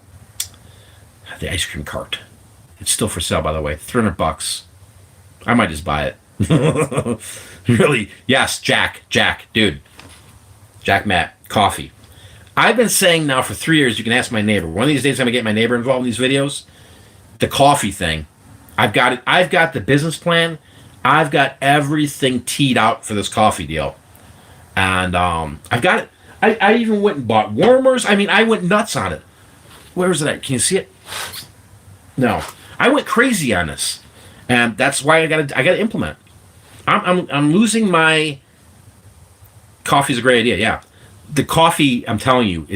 ice cream cart. It's still for sale, by the way. $300. I might just buy it. Really? Yes, Jack, dude. Jack Matt, coffee. I've been saying now for 3 years, you can ask my neighbor. One of these days I'm going to get my neighbor involved in these videos. The coffee thing. I've got it. I've got the business plan. I've got everything teed out for this coffee deal. And I've got it. I even went and bought warmers. I mean, I went nuts on it. Where is it at? Can you see it? No. I went crazy on this. And that's why I got to implement. I'm losing my... Coffee's a great idea, yeah. The coffee, I'm telling you,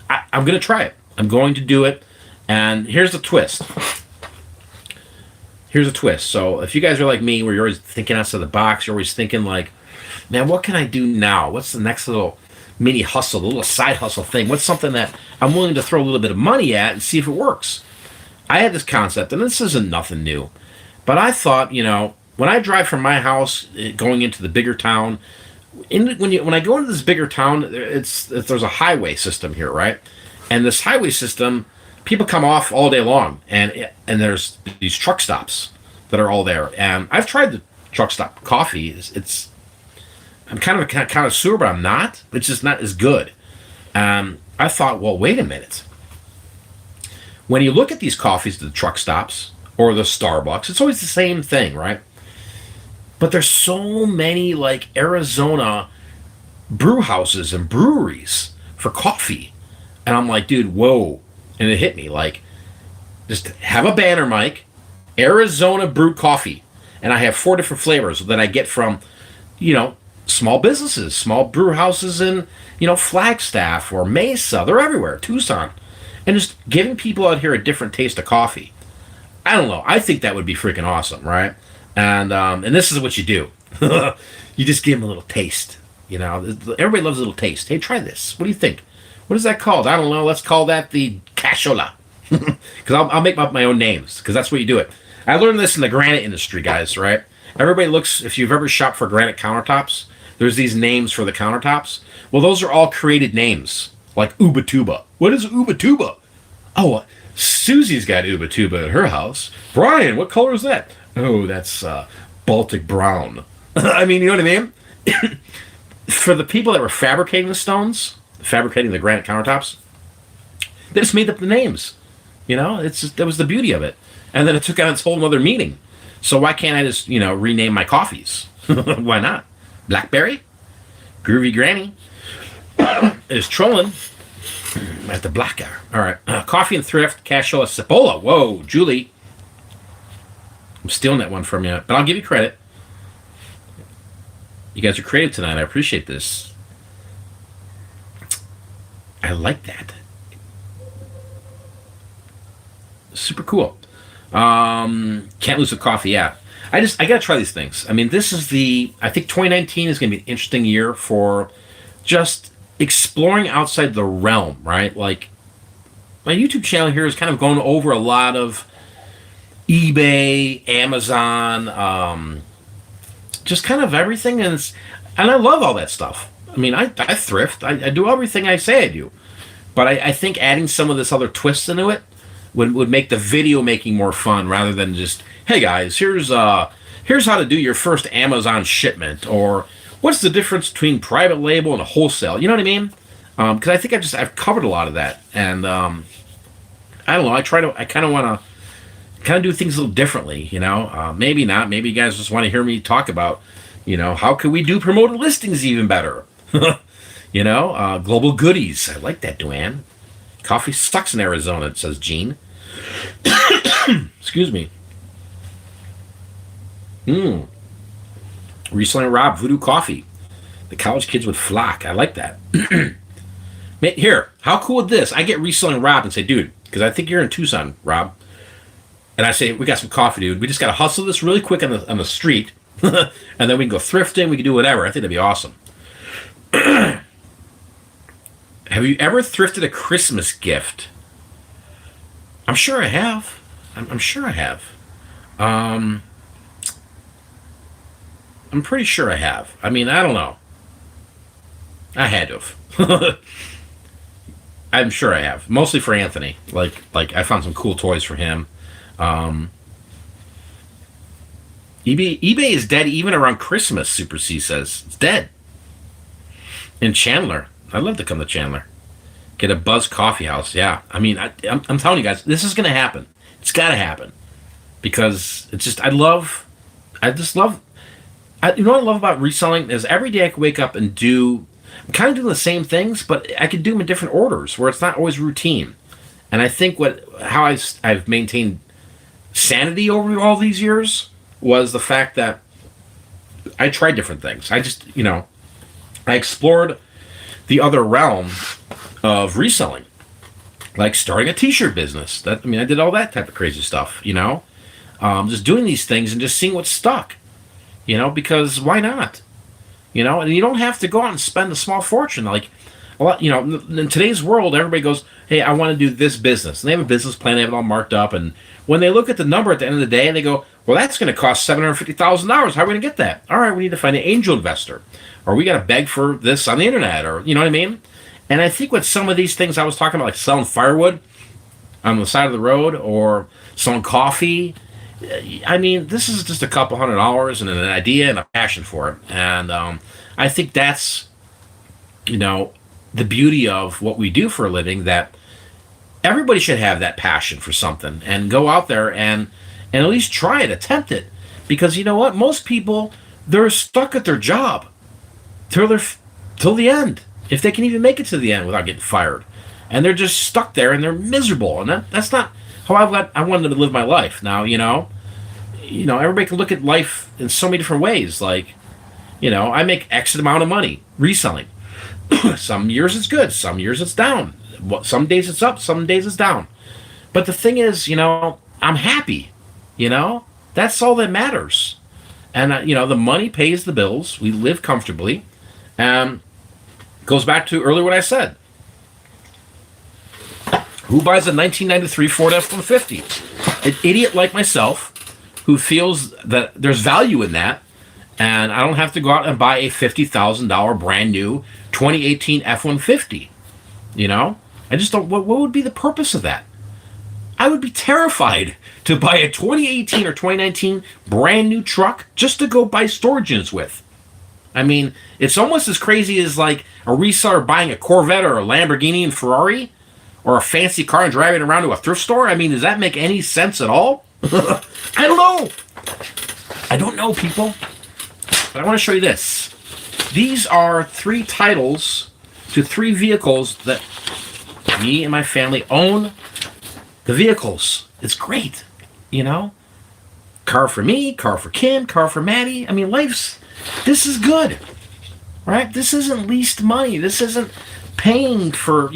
I'm going to try it. I'm going to do it. And here's the twist. So if you guys are like me, where you're always thinking outside the box, you're always thinking like, man, what can I do now? What's the next little mini hustle, the little side hustle thing? What's something that I'm willing to throw a little bit of money at and see if it works? I had this concept, and this isn't nothing new. But I thought, when I drive from my house going into the bigger town, when I go into this bigger town, there's a highway system here, right? And this highway system, people come off all day long, and there's these truck stops that are all there. And I've tried the truck stop coffee. I'm kind of sewer, but I'm not. It's just not as good. I thought, well, wait a minute. When you look at these coffees at the truck stops or the Starbucks, it's always the same thing, right? But there's so many like Arizona brew houses and breweries for coffee. And I'm like, dude, whoa. And it hit me like, just have a banner, Mike, Arizona brewed coffee. And I have 4 different flavors that I get from, small businesses, small brew houses in, Flagstaff or Mesa. They're everywhere, Tucson. And just giving people out here a different taste of coffee. I don't know. I think that would be freaking awesome, right? And this is what you do. You just give them a little taste. Everybody loves a little taste. Hey, try this. What do you think? What is that called? I don't know. Let's call that the cashola. Because I'll make up my own names. Because that's what you do it. I learned this in the granite industry, guys, right? Everybody looks, if you've ever shopped for granite countertops, there's these names for the countertops. Well, those are all created names. Like Ubatuba. What is Ubatuba? Oh, Susie's got Ubatuba at her house. Brian, what color is that? Oh, that's Baltic brown. I mean, you know what I mean? For the people that were fabricating the stones, fabricating the granite countertops, they just made up the names. That was the beauty of it. And then it took on its whole other meaning. So why can't I just, rename my coffees? Why not? Blackberry? Groovy Granny? Is trolling at the Blacker. All right. Coffee and Thrift, Cashola, Cipolla. Whoa, Julie. I'm stealing that one from you, but I'll give you credit. You guys are creative tonight. I appreciate this. I like that. Super cool. Can't lose with coffee, yeah. I gotta try these things. I mean, I think 2019 is gonna be an interesting year for just exploring outside the realm, right? Like my YouTube channel here is kind of going over a lot of eBay, Amazon, just kind of everything, and I love all that stuff. I mean, I thrift, I do everything I say I do, but I think adding some of this other twists into it would make the video making more fun rather than just, hey guys, here's how to do your first Amazon shipment, or what's the difference between private label and a wholesale. You know what I mean? Because I think I've covered a lot of that, and I don't know. I kind of want to do things a little differently. Maybe not. Maybe you guys just want to hear me talk about, how can we do promoted listings even better? Global goodies. I like that, Duane. Coffee sucks in Arizona, it says Gene. Excuse me. Reselling Rob, Voodoo Coffee. The college kids would flock. I like that. Here, how cool would this? I get Reselling Rob and say, dude, because I think you're in Tucson, Rob. And I say, we got some coffee, dude. We just got to hustle this really quick on the street. And then we can go thrifting. We can do whatever. I think that'd be awesome. Have you ever thrifted a Christmas gift? I'm sure I have. I'm sure I have. I'm pretty sure I have. I mean, I don't know. I had to have. I'm sure I have. Mostly for Anthony. Like I found some cool toys for him. eBay is dead even around Christmas, Super C says. It's dead. In Chandler. I'd love to come to Chandler. Get a Buzz Coffee House. Yeah. I mean, I'm telling you guys, this is going to happen. It's got to happen. Because it's just, you know what I love about reselling is every day I can wake up and I'm kind of doing the same things, but I could do them in different orders where it's not always routine. And I think how I've maintained sanity over all these years was the fact that I tried different things. I just, I explored the other realm of reselling, like starting a t-shirt business. I did all that type of crazy stuff, just doing these things and just seeing what stuck, because why not? And you don't have to go out and spend a small fortune. Like a lot, in today's world, everybody goes, hey, I want to do this business. And they have a business plan, they have it all marked up. And when they look at the number at the end of the day, they go, well, that's going to cost $750,000. How are we going to get that? All right, we need to find an angel investor. Or we got to beg for this on the internet. Or, you know what I mean? And I think with some of these things I was talking about, like selling firewood on the side of the road or selling coffee, this is just a couple $100 and an idea and a passion for it. And I think that's, the beauty of what we do for a living, that everybody should have that passion for something and go out there and at least try it, attempt it. Because you know what? Most people, they're stuck at their job till the end. If they can even make it to the end without getting fired. And they're just stuck there and they're miserable. And that's not how I wanted to live my life. Now, everybody can look at life in so many different ways. Like, I make X amount of money reselling. Some years it's good, some years it's down. Some days it's up, some days it's down. But the thing is, I'm happy. That's all that matters. And, the money pays the bills. We live comfortably. Goes back to earlier what I said. Who buys a 1993 Ford F-150? An idiot like myself who feels that there's value in that, and I don't have to go out and buy a $50,000 brand new 2018 F-150. I just don't. What would be the purpose of that? I would be terrified to buy a 2018 or 2019 brand new truck just to go buy storage units with. It's almost as crazy as like a reseller buying a Corvette or a Lamborghini and Ferrari, or a fancy car and driving around to a thrift store. Does that make any sense at all? I don't know. I don't know, people. But I want to show you this. These are 3 titles to 3 vehicles that me and my family own. The vehicles. It's great. Car for me, car for Kim, car for Maddie. This is good, right? This isn't leased money. This isn't paying for,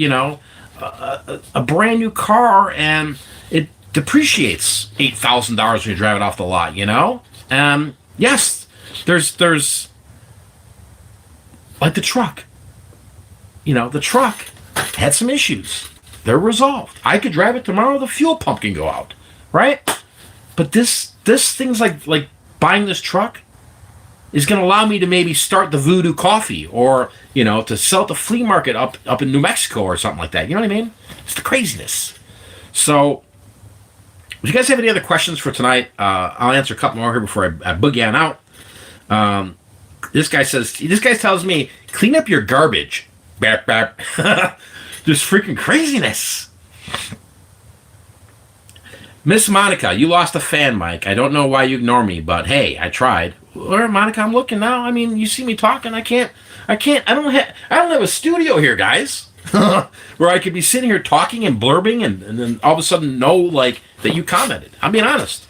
a brand new car and it depreciates $8,000 when you drive it off the lot, Yes, there's like the truck. The truck had some issues. They're resolved. I could drive it tomorrow. The fuel pump can go out, right? But this thing's like buying this truck is going to allow me to maybe start the Voodoo Coffee, or to sell at the flea market up in New Mexico or something like that. You know what I mean? It's the craziness. So, if you guys have any other questions for tonight, I'll answer a couple more here before I boogie on out. This guy tells me, clean up your garbage. Bap, bap. Just freaking craziness. Miss Monica, you lost a fan, Mike. I don't know why you ignore me, but hey, I tried. Or Monica, I'm looking now. I mean, you see me talking. I don't have a studio here, guys. Where I could be sitting here talking and blurbing and then all of a sudden know like that you commented. I'm being honest.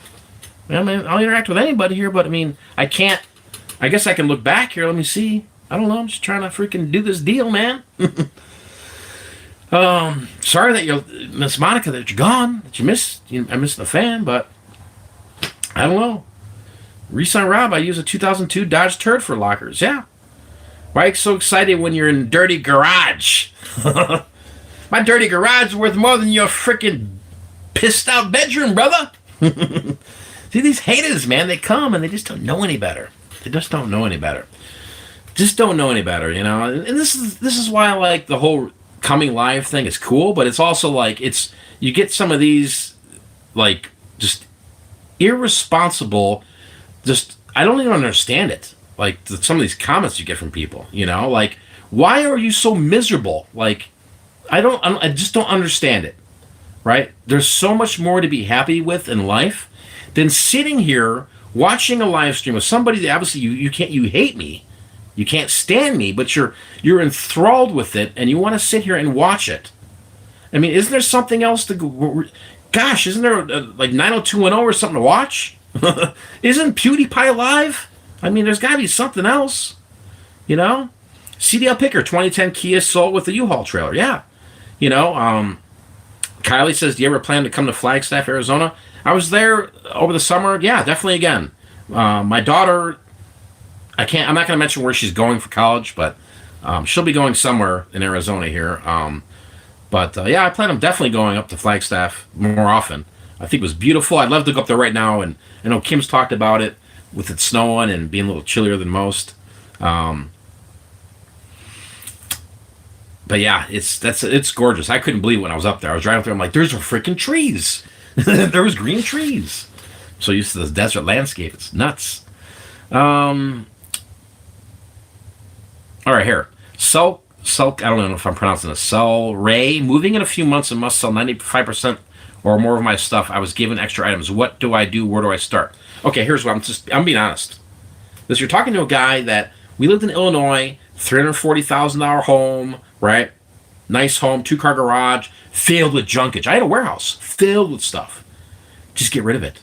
I mean, I'll interact with anybody here, but I mean, I can't. I guess I can look back here. Let me see. I don't know. I'm just trying to freaking do this deal, man. Sorry that you're Miss Monica, that you're gone, that I missed the fan, but I don't know. Reselling Rob, I use a 2002 Dodge Turd for lockers. Yeah. Why are you so excited when you're in dirty garage? My dirty garage is worth more than your freaking pissed out bedroom, brother. See, these haters, man, they come and they just don't know any better. They just don't know any better. And this is why I like the whole coming live thing is cool, but it's also like you get some of these like just irresponsible, just I don't even understand it. Like some of these comments you get from people, like why are you so miserable? Like I just don't understand it. Right? There's so much more to be happy with in life than sitting here watching a live stream with somebody that obviously you hate me. You can't stand me, but you're enthralled with it, and you want to sit here and watch it. I mean, isn't there something else to go? Gosh, isn't there like 90210 or something to watch? Isn't PewDiePie live? I mean, there's got to be something else, CDL Picker, 2010 Kia Soul with the U-Haul trailer. Yeah, Kylie says, do you ever plan to come to Flagstaff, Arizona? I was there over the summer. Yeah, definitely again. My daughter, I'm not going to mention where she's going for college, but she'll be going somewhere in Arizona here. Yeah, I plan on definitely going up to Flagstaff more often. I think it was beautiful. I'd love to go up there right now, and I know Kim's talked about it with it snowing and being a little chillier than most. But yeah, it's gorgeous. I couldn't believe it when I was up there. I was driving through. I'm like, there's freaking trees. There was green trees. So used to this desert landscape. It's nuts. All right, here. Selk. I don't know if I'm pronouncing this. Sell Ray. Moving in a few months and must sell 95% or more of my stuff. I was given extra items. What do I do? Where do I start? Okay, here's what I'm being honest. Because you're talking to a guy that we lived in Illinois, $340,000 home, right? Nice home, 2-car garage, filled with junkage. I had a warehouse filled with stuff. Just get rid of it.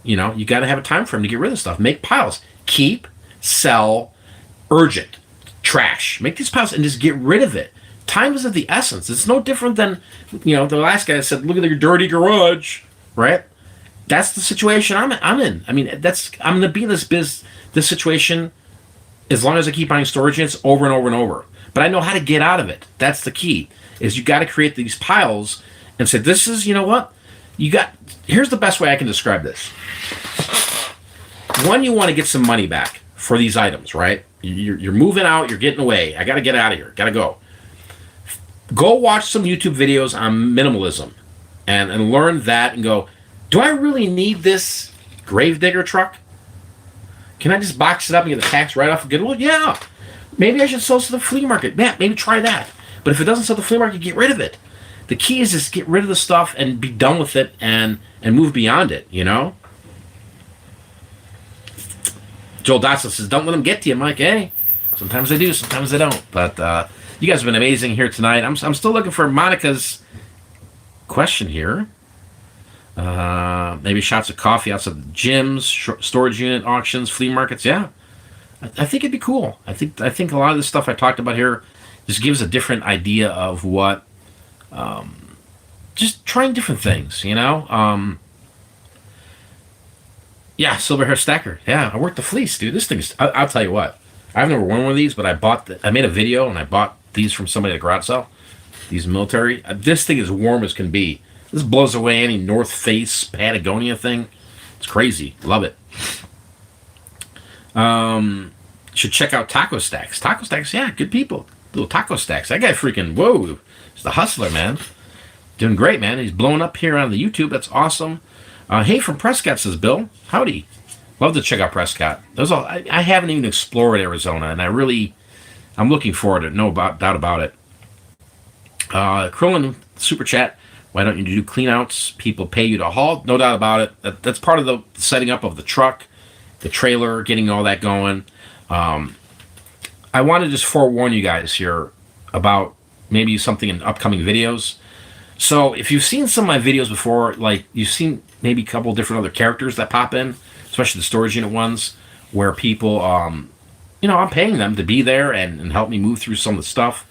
You got to have a time frame to get rid of stuff. Make piles. Keep, sell, urgent, trash. Make these piles and just get rid of it. Time is of the essence. It's no different than, the last guy said, look at your dirty garage, right? That's the situation I'm in. I mean, I'm going to be in this situation as long as I keep buying storage units over and over and over. But I know how to get out of it. That's the key, is you got to create these piles and say, this is, what? Here's the best way I can describe this. One, you want to get some money back for these items, right? You're moving out, you're getting away. I got to get out of here. Got to go. Go watch some YouTube videos on minimalism and learn that and go, do I really need this Gravedigger truck? Can I just box it up and get the tax right off of Goodwill? Yeah. Maybe I should sell to the flea market. Yeah, maybe try that. But if it doesn't sell to the flea market, get rid of it. The key is just get rid of the stuff and be done with it and move beyond it, Joel Dotson says, don't let them get to you, Mike. Hey, sometimes they do, sometimes they don't. But you guys have been amazing here tonight. I'm still looking for Monica's question here. Maybe shots of coffee outside the gyms, storage unit auctions, flea markets. Yeah, I think it'd be cool. I think a lot of the stuff I talked about here just gives a different idea of what, just trying different things. Yeah, silver hair stacker. Yeah, I worked the fleece, dude. This thing's. I'll tell you what. I've never worn one of these, but I made a video and I bought these from somebody at garage sale. These military. This thing is warm as can be. This blows away any North Face Patagonia thing. It's crazy. Love it. Should check out Taco Stacks. Taco Stacks, yeah, good people. Little Taco Stacks. That guy freaking, whoa. He's the hustler, man. Doing great, man. He's blowing up here on the YouTube. That's awesome. Hey, from Prescott, says Bill. Howdy. Love to check out Prescott. I haven't even explored Arizona, and I'm looking forward to it. No doubt about it. Krillin, super chat. Why don't you do cleanouts? People pay you to haul. No doubt about it. That's part of the setting up of the truck, the trailer, getting all that going. I want to just forewarn you guys here about maybe something in upcoming videos. So if you've seen some of my videos before, like you've seen maybe a couple different other characters that pop in, especially the storage unit ones, where people, I'm paying them to be there and help me move through some of the stuff.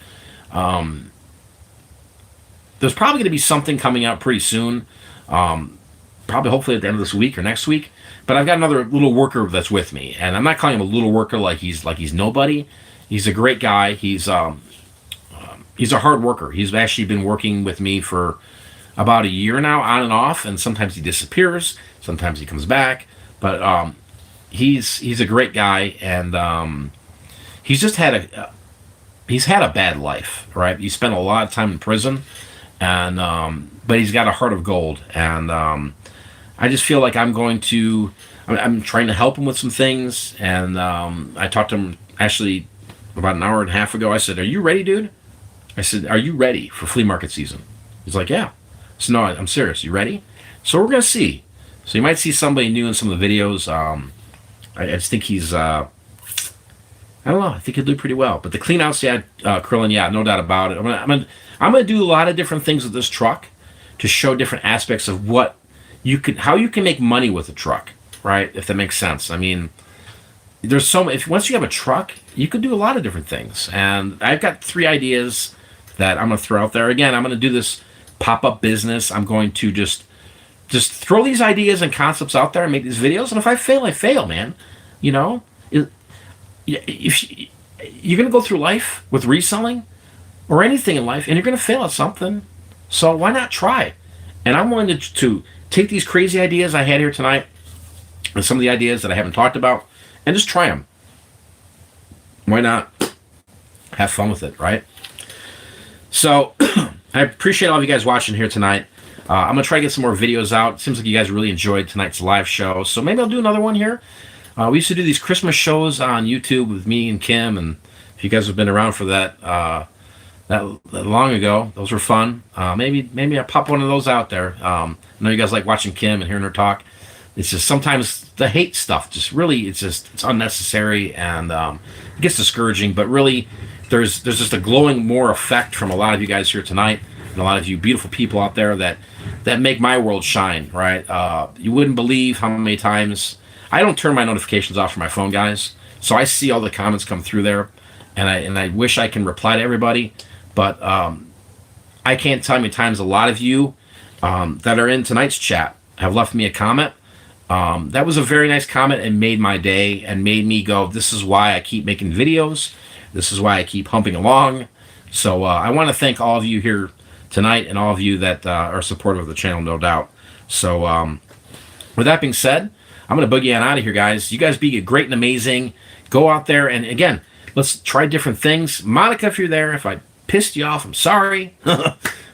There's probably going to be something coming out pretty soon, probably hopefully at the end of this week or next week. But I've got another little worker that's with me, and I'm not calling him a little worker like he's nobody. He's a great guy. He's a hard worker. He's actually been working with me for about a year now, on and off, and sometimes he disappears, sometimes he comes back. But he's a great guy, and he's just had a bad life, right? He spent a lot of time in prison, and but he's got a heart of gold, and I just feel like I'm trying to help him with some things, and I talked to him actually about an hour and a half ago. I said, "Are you ready, dude?" I said, "Are you ready for flea market season?" He's like, "Yeah." So no, I'm serious. You ready? So we're gonna see. So you might see somebody new in some of the videos. I just think he's, I don't know. I think he'll do pretty well. But the clean outs, yeah, Krillin, yeah, no doubt about it. I'm gonna do a lot of different things with this truck to show different aspects of how you can make money with a truck, right? If that makes sense. I mean, there's once you have a truck, you could do a lot of different things. And I've got 3 ideas that I'm gonna throw out there. Again, I'm gonna do this pop-up business. I'm going to just throw these ideas and concepts out there and make these videos. And if I fail, I fail, man. If you're going to go through life with reselling or anything in life, and you're going to fail at something. So why not try? And I'm willing to take these crazy ideas I had here tonight and some of the ideas that I haven't talked about and just try them. Why not? Have fun with it, right? So I appreciate all of you guys watching here tonight. I'm going to try to get some more videos out. It seems like you guys really enjoyed tonight's live show. So maybe I'll do another one here. We used to do these Christmas shows on YouTube with me and Kim. And if you guys have been around for that long ago, those were fun. Maybe I'll pop one of those out there. I know you guys like watching Kim and hearing her talk. It's just sometimes the hate stuff just really, it's unnecessary and it gets discouraging. But really, there's just a glowing more effect from a lot of you guys here tonight. And a lot of you beautiful people out there that make my world shine, right? You wouldn't believe how many times I don't turn my notifications off from my phone, guys. So I see all the comments come through there, and I wish I can reply to everybody, but I can't tell how many times a lot of you that are in tonight's chat have left me a comment. That was a very nice comment and made my day and made me go, this is why I keep making videos. This is why I keep humping along. So I want to thank all of you here tonight and all of you that are supportive of the channel, no doubt. So with that being said, I'm going to boogie on out of here, guys. You guys be great and amazing. Go out there and, again, let's try different things. Monica, if you're there, if I pissed you off, I'm sorry.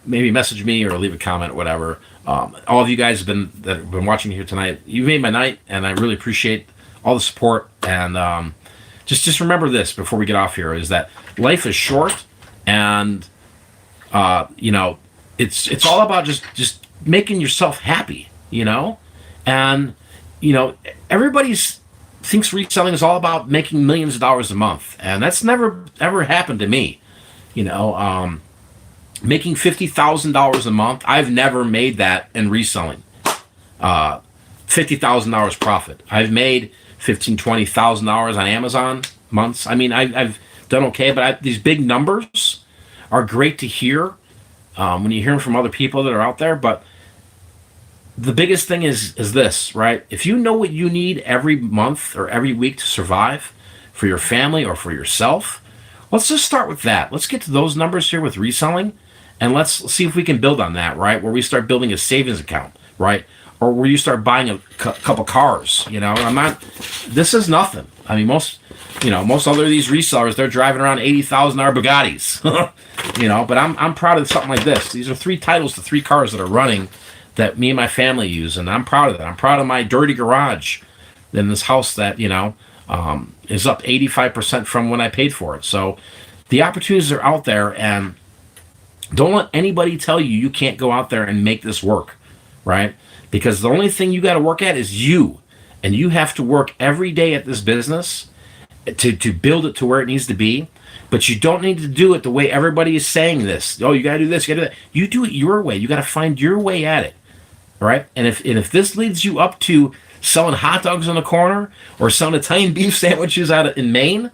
Maybe message me or leave a comment or whatever. All of you guys that have been watching here tonight, you made my night, and I really appreciate all the support. And just remember this before we get off here, is that life is short, and it's all about just making yourself happy, and everybody thinks reselling is all about making millions of dollars a month, and that's never ever happened to me. Making $50,000 a month, I've never made that in reselling. $50,000 profit. I've made $15,000-$20,000 on Amazon months. I mean, I've done okay, but these big numbers are great to hear when you hear them from other people that are out there. But the biggest thing is this, right? If you know what you need every month or every week to survive for your family or for yourself, let's just start with that. Let's get to those numbers here with reselling, and let's see if we can build on that, right? Where we start building a savings account, right? Or where you start buying a couple cars, you know? I'm not, this is nothing. I mean, most other of these resellers, they're driving around $80,000 Bugattis, you know, but I'm proud of something like this. These are 3 titles to 3 cars that are running that me and my family use, and I'm proud of that. I'm proud of my dirty garage in this house that, is up 85% from when I paid for it. So the opportunities are out there, and don't let anybody tell you you can't go out there and make this work, right? Because the only thing you got to work at is you, and you have to work every day at this business to build it to where it needs to be. But you don't need to do it the way everybody is saying this. Oh, you got to do this, you got to do that. You do it your way. You got to find your way at it, right? And if this leads you up to selling hot dogs on the corner, or selling Italian beef sandwiches in Maine,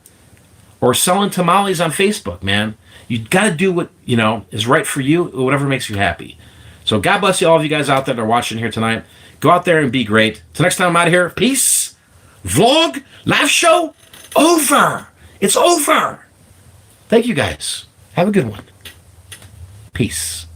or selling tamales on Facebook, man, you got to do what is right for you, whatever makes you happy. So God bless you, all of you guys out there that are watching here tonight. Go out there and be great. Till next time, I'm out of here. Peace. Vlog, live show, over. It's over. Thank you guys. Have a good one. Peace.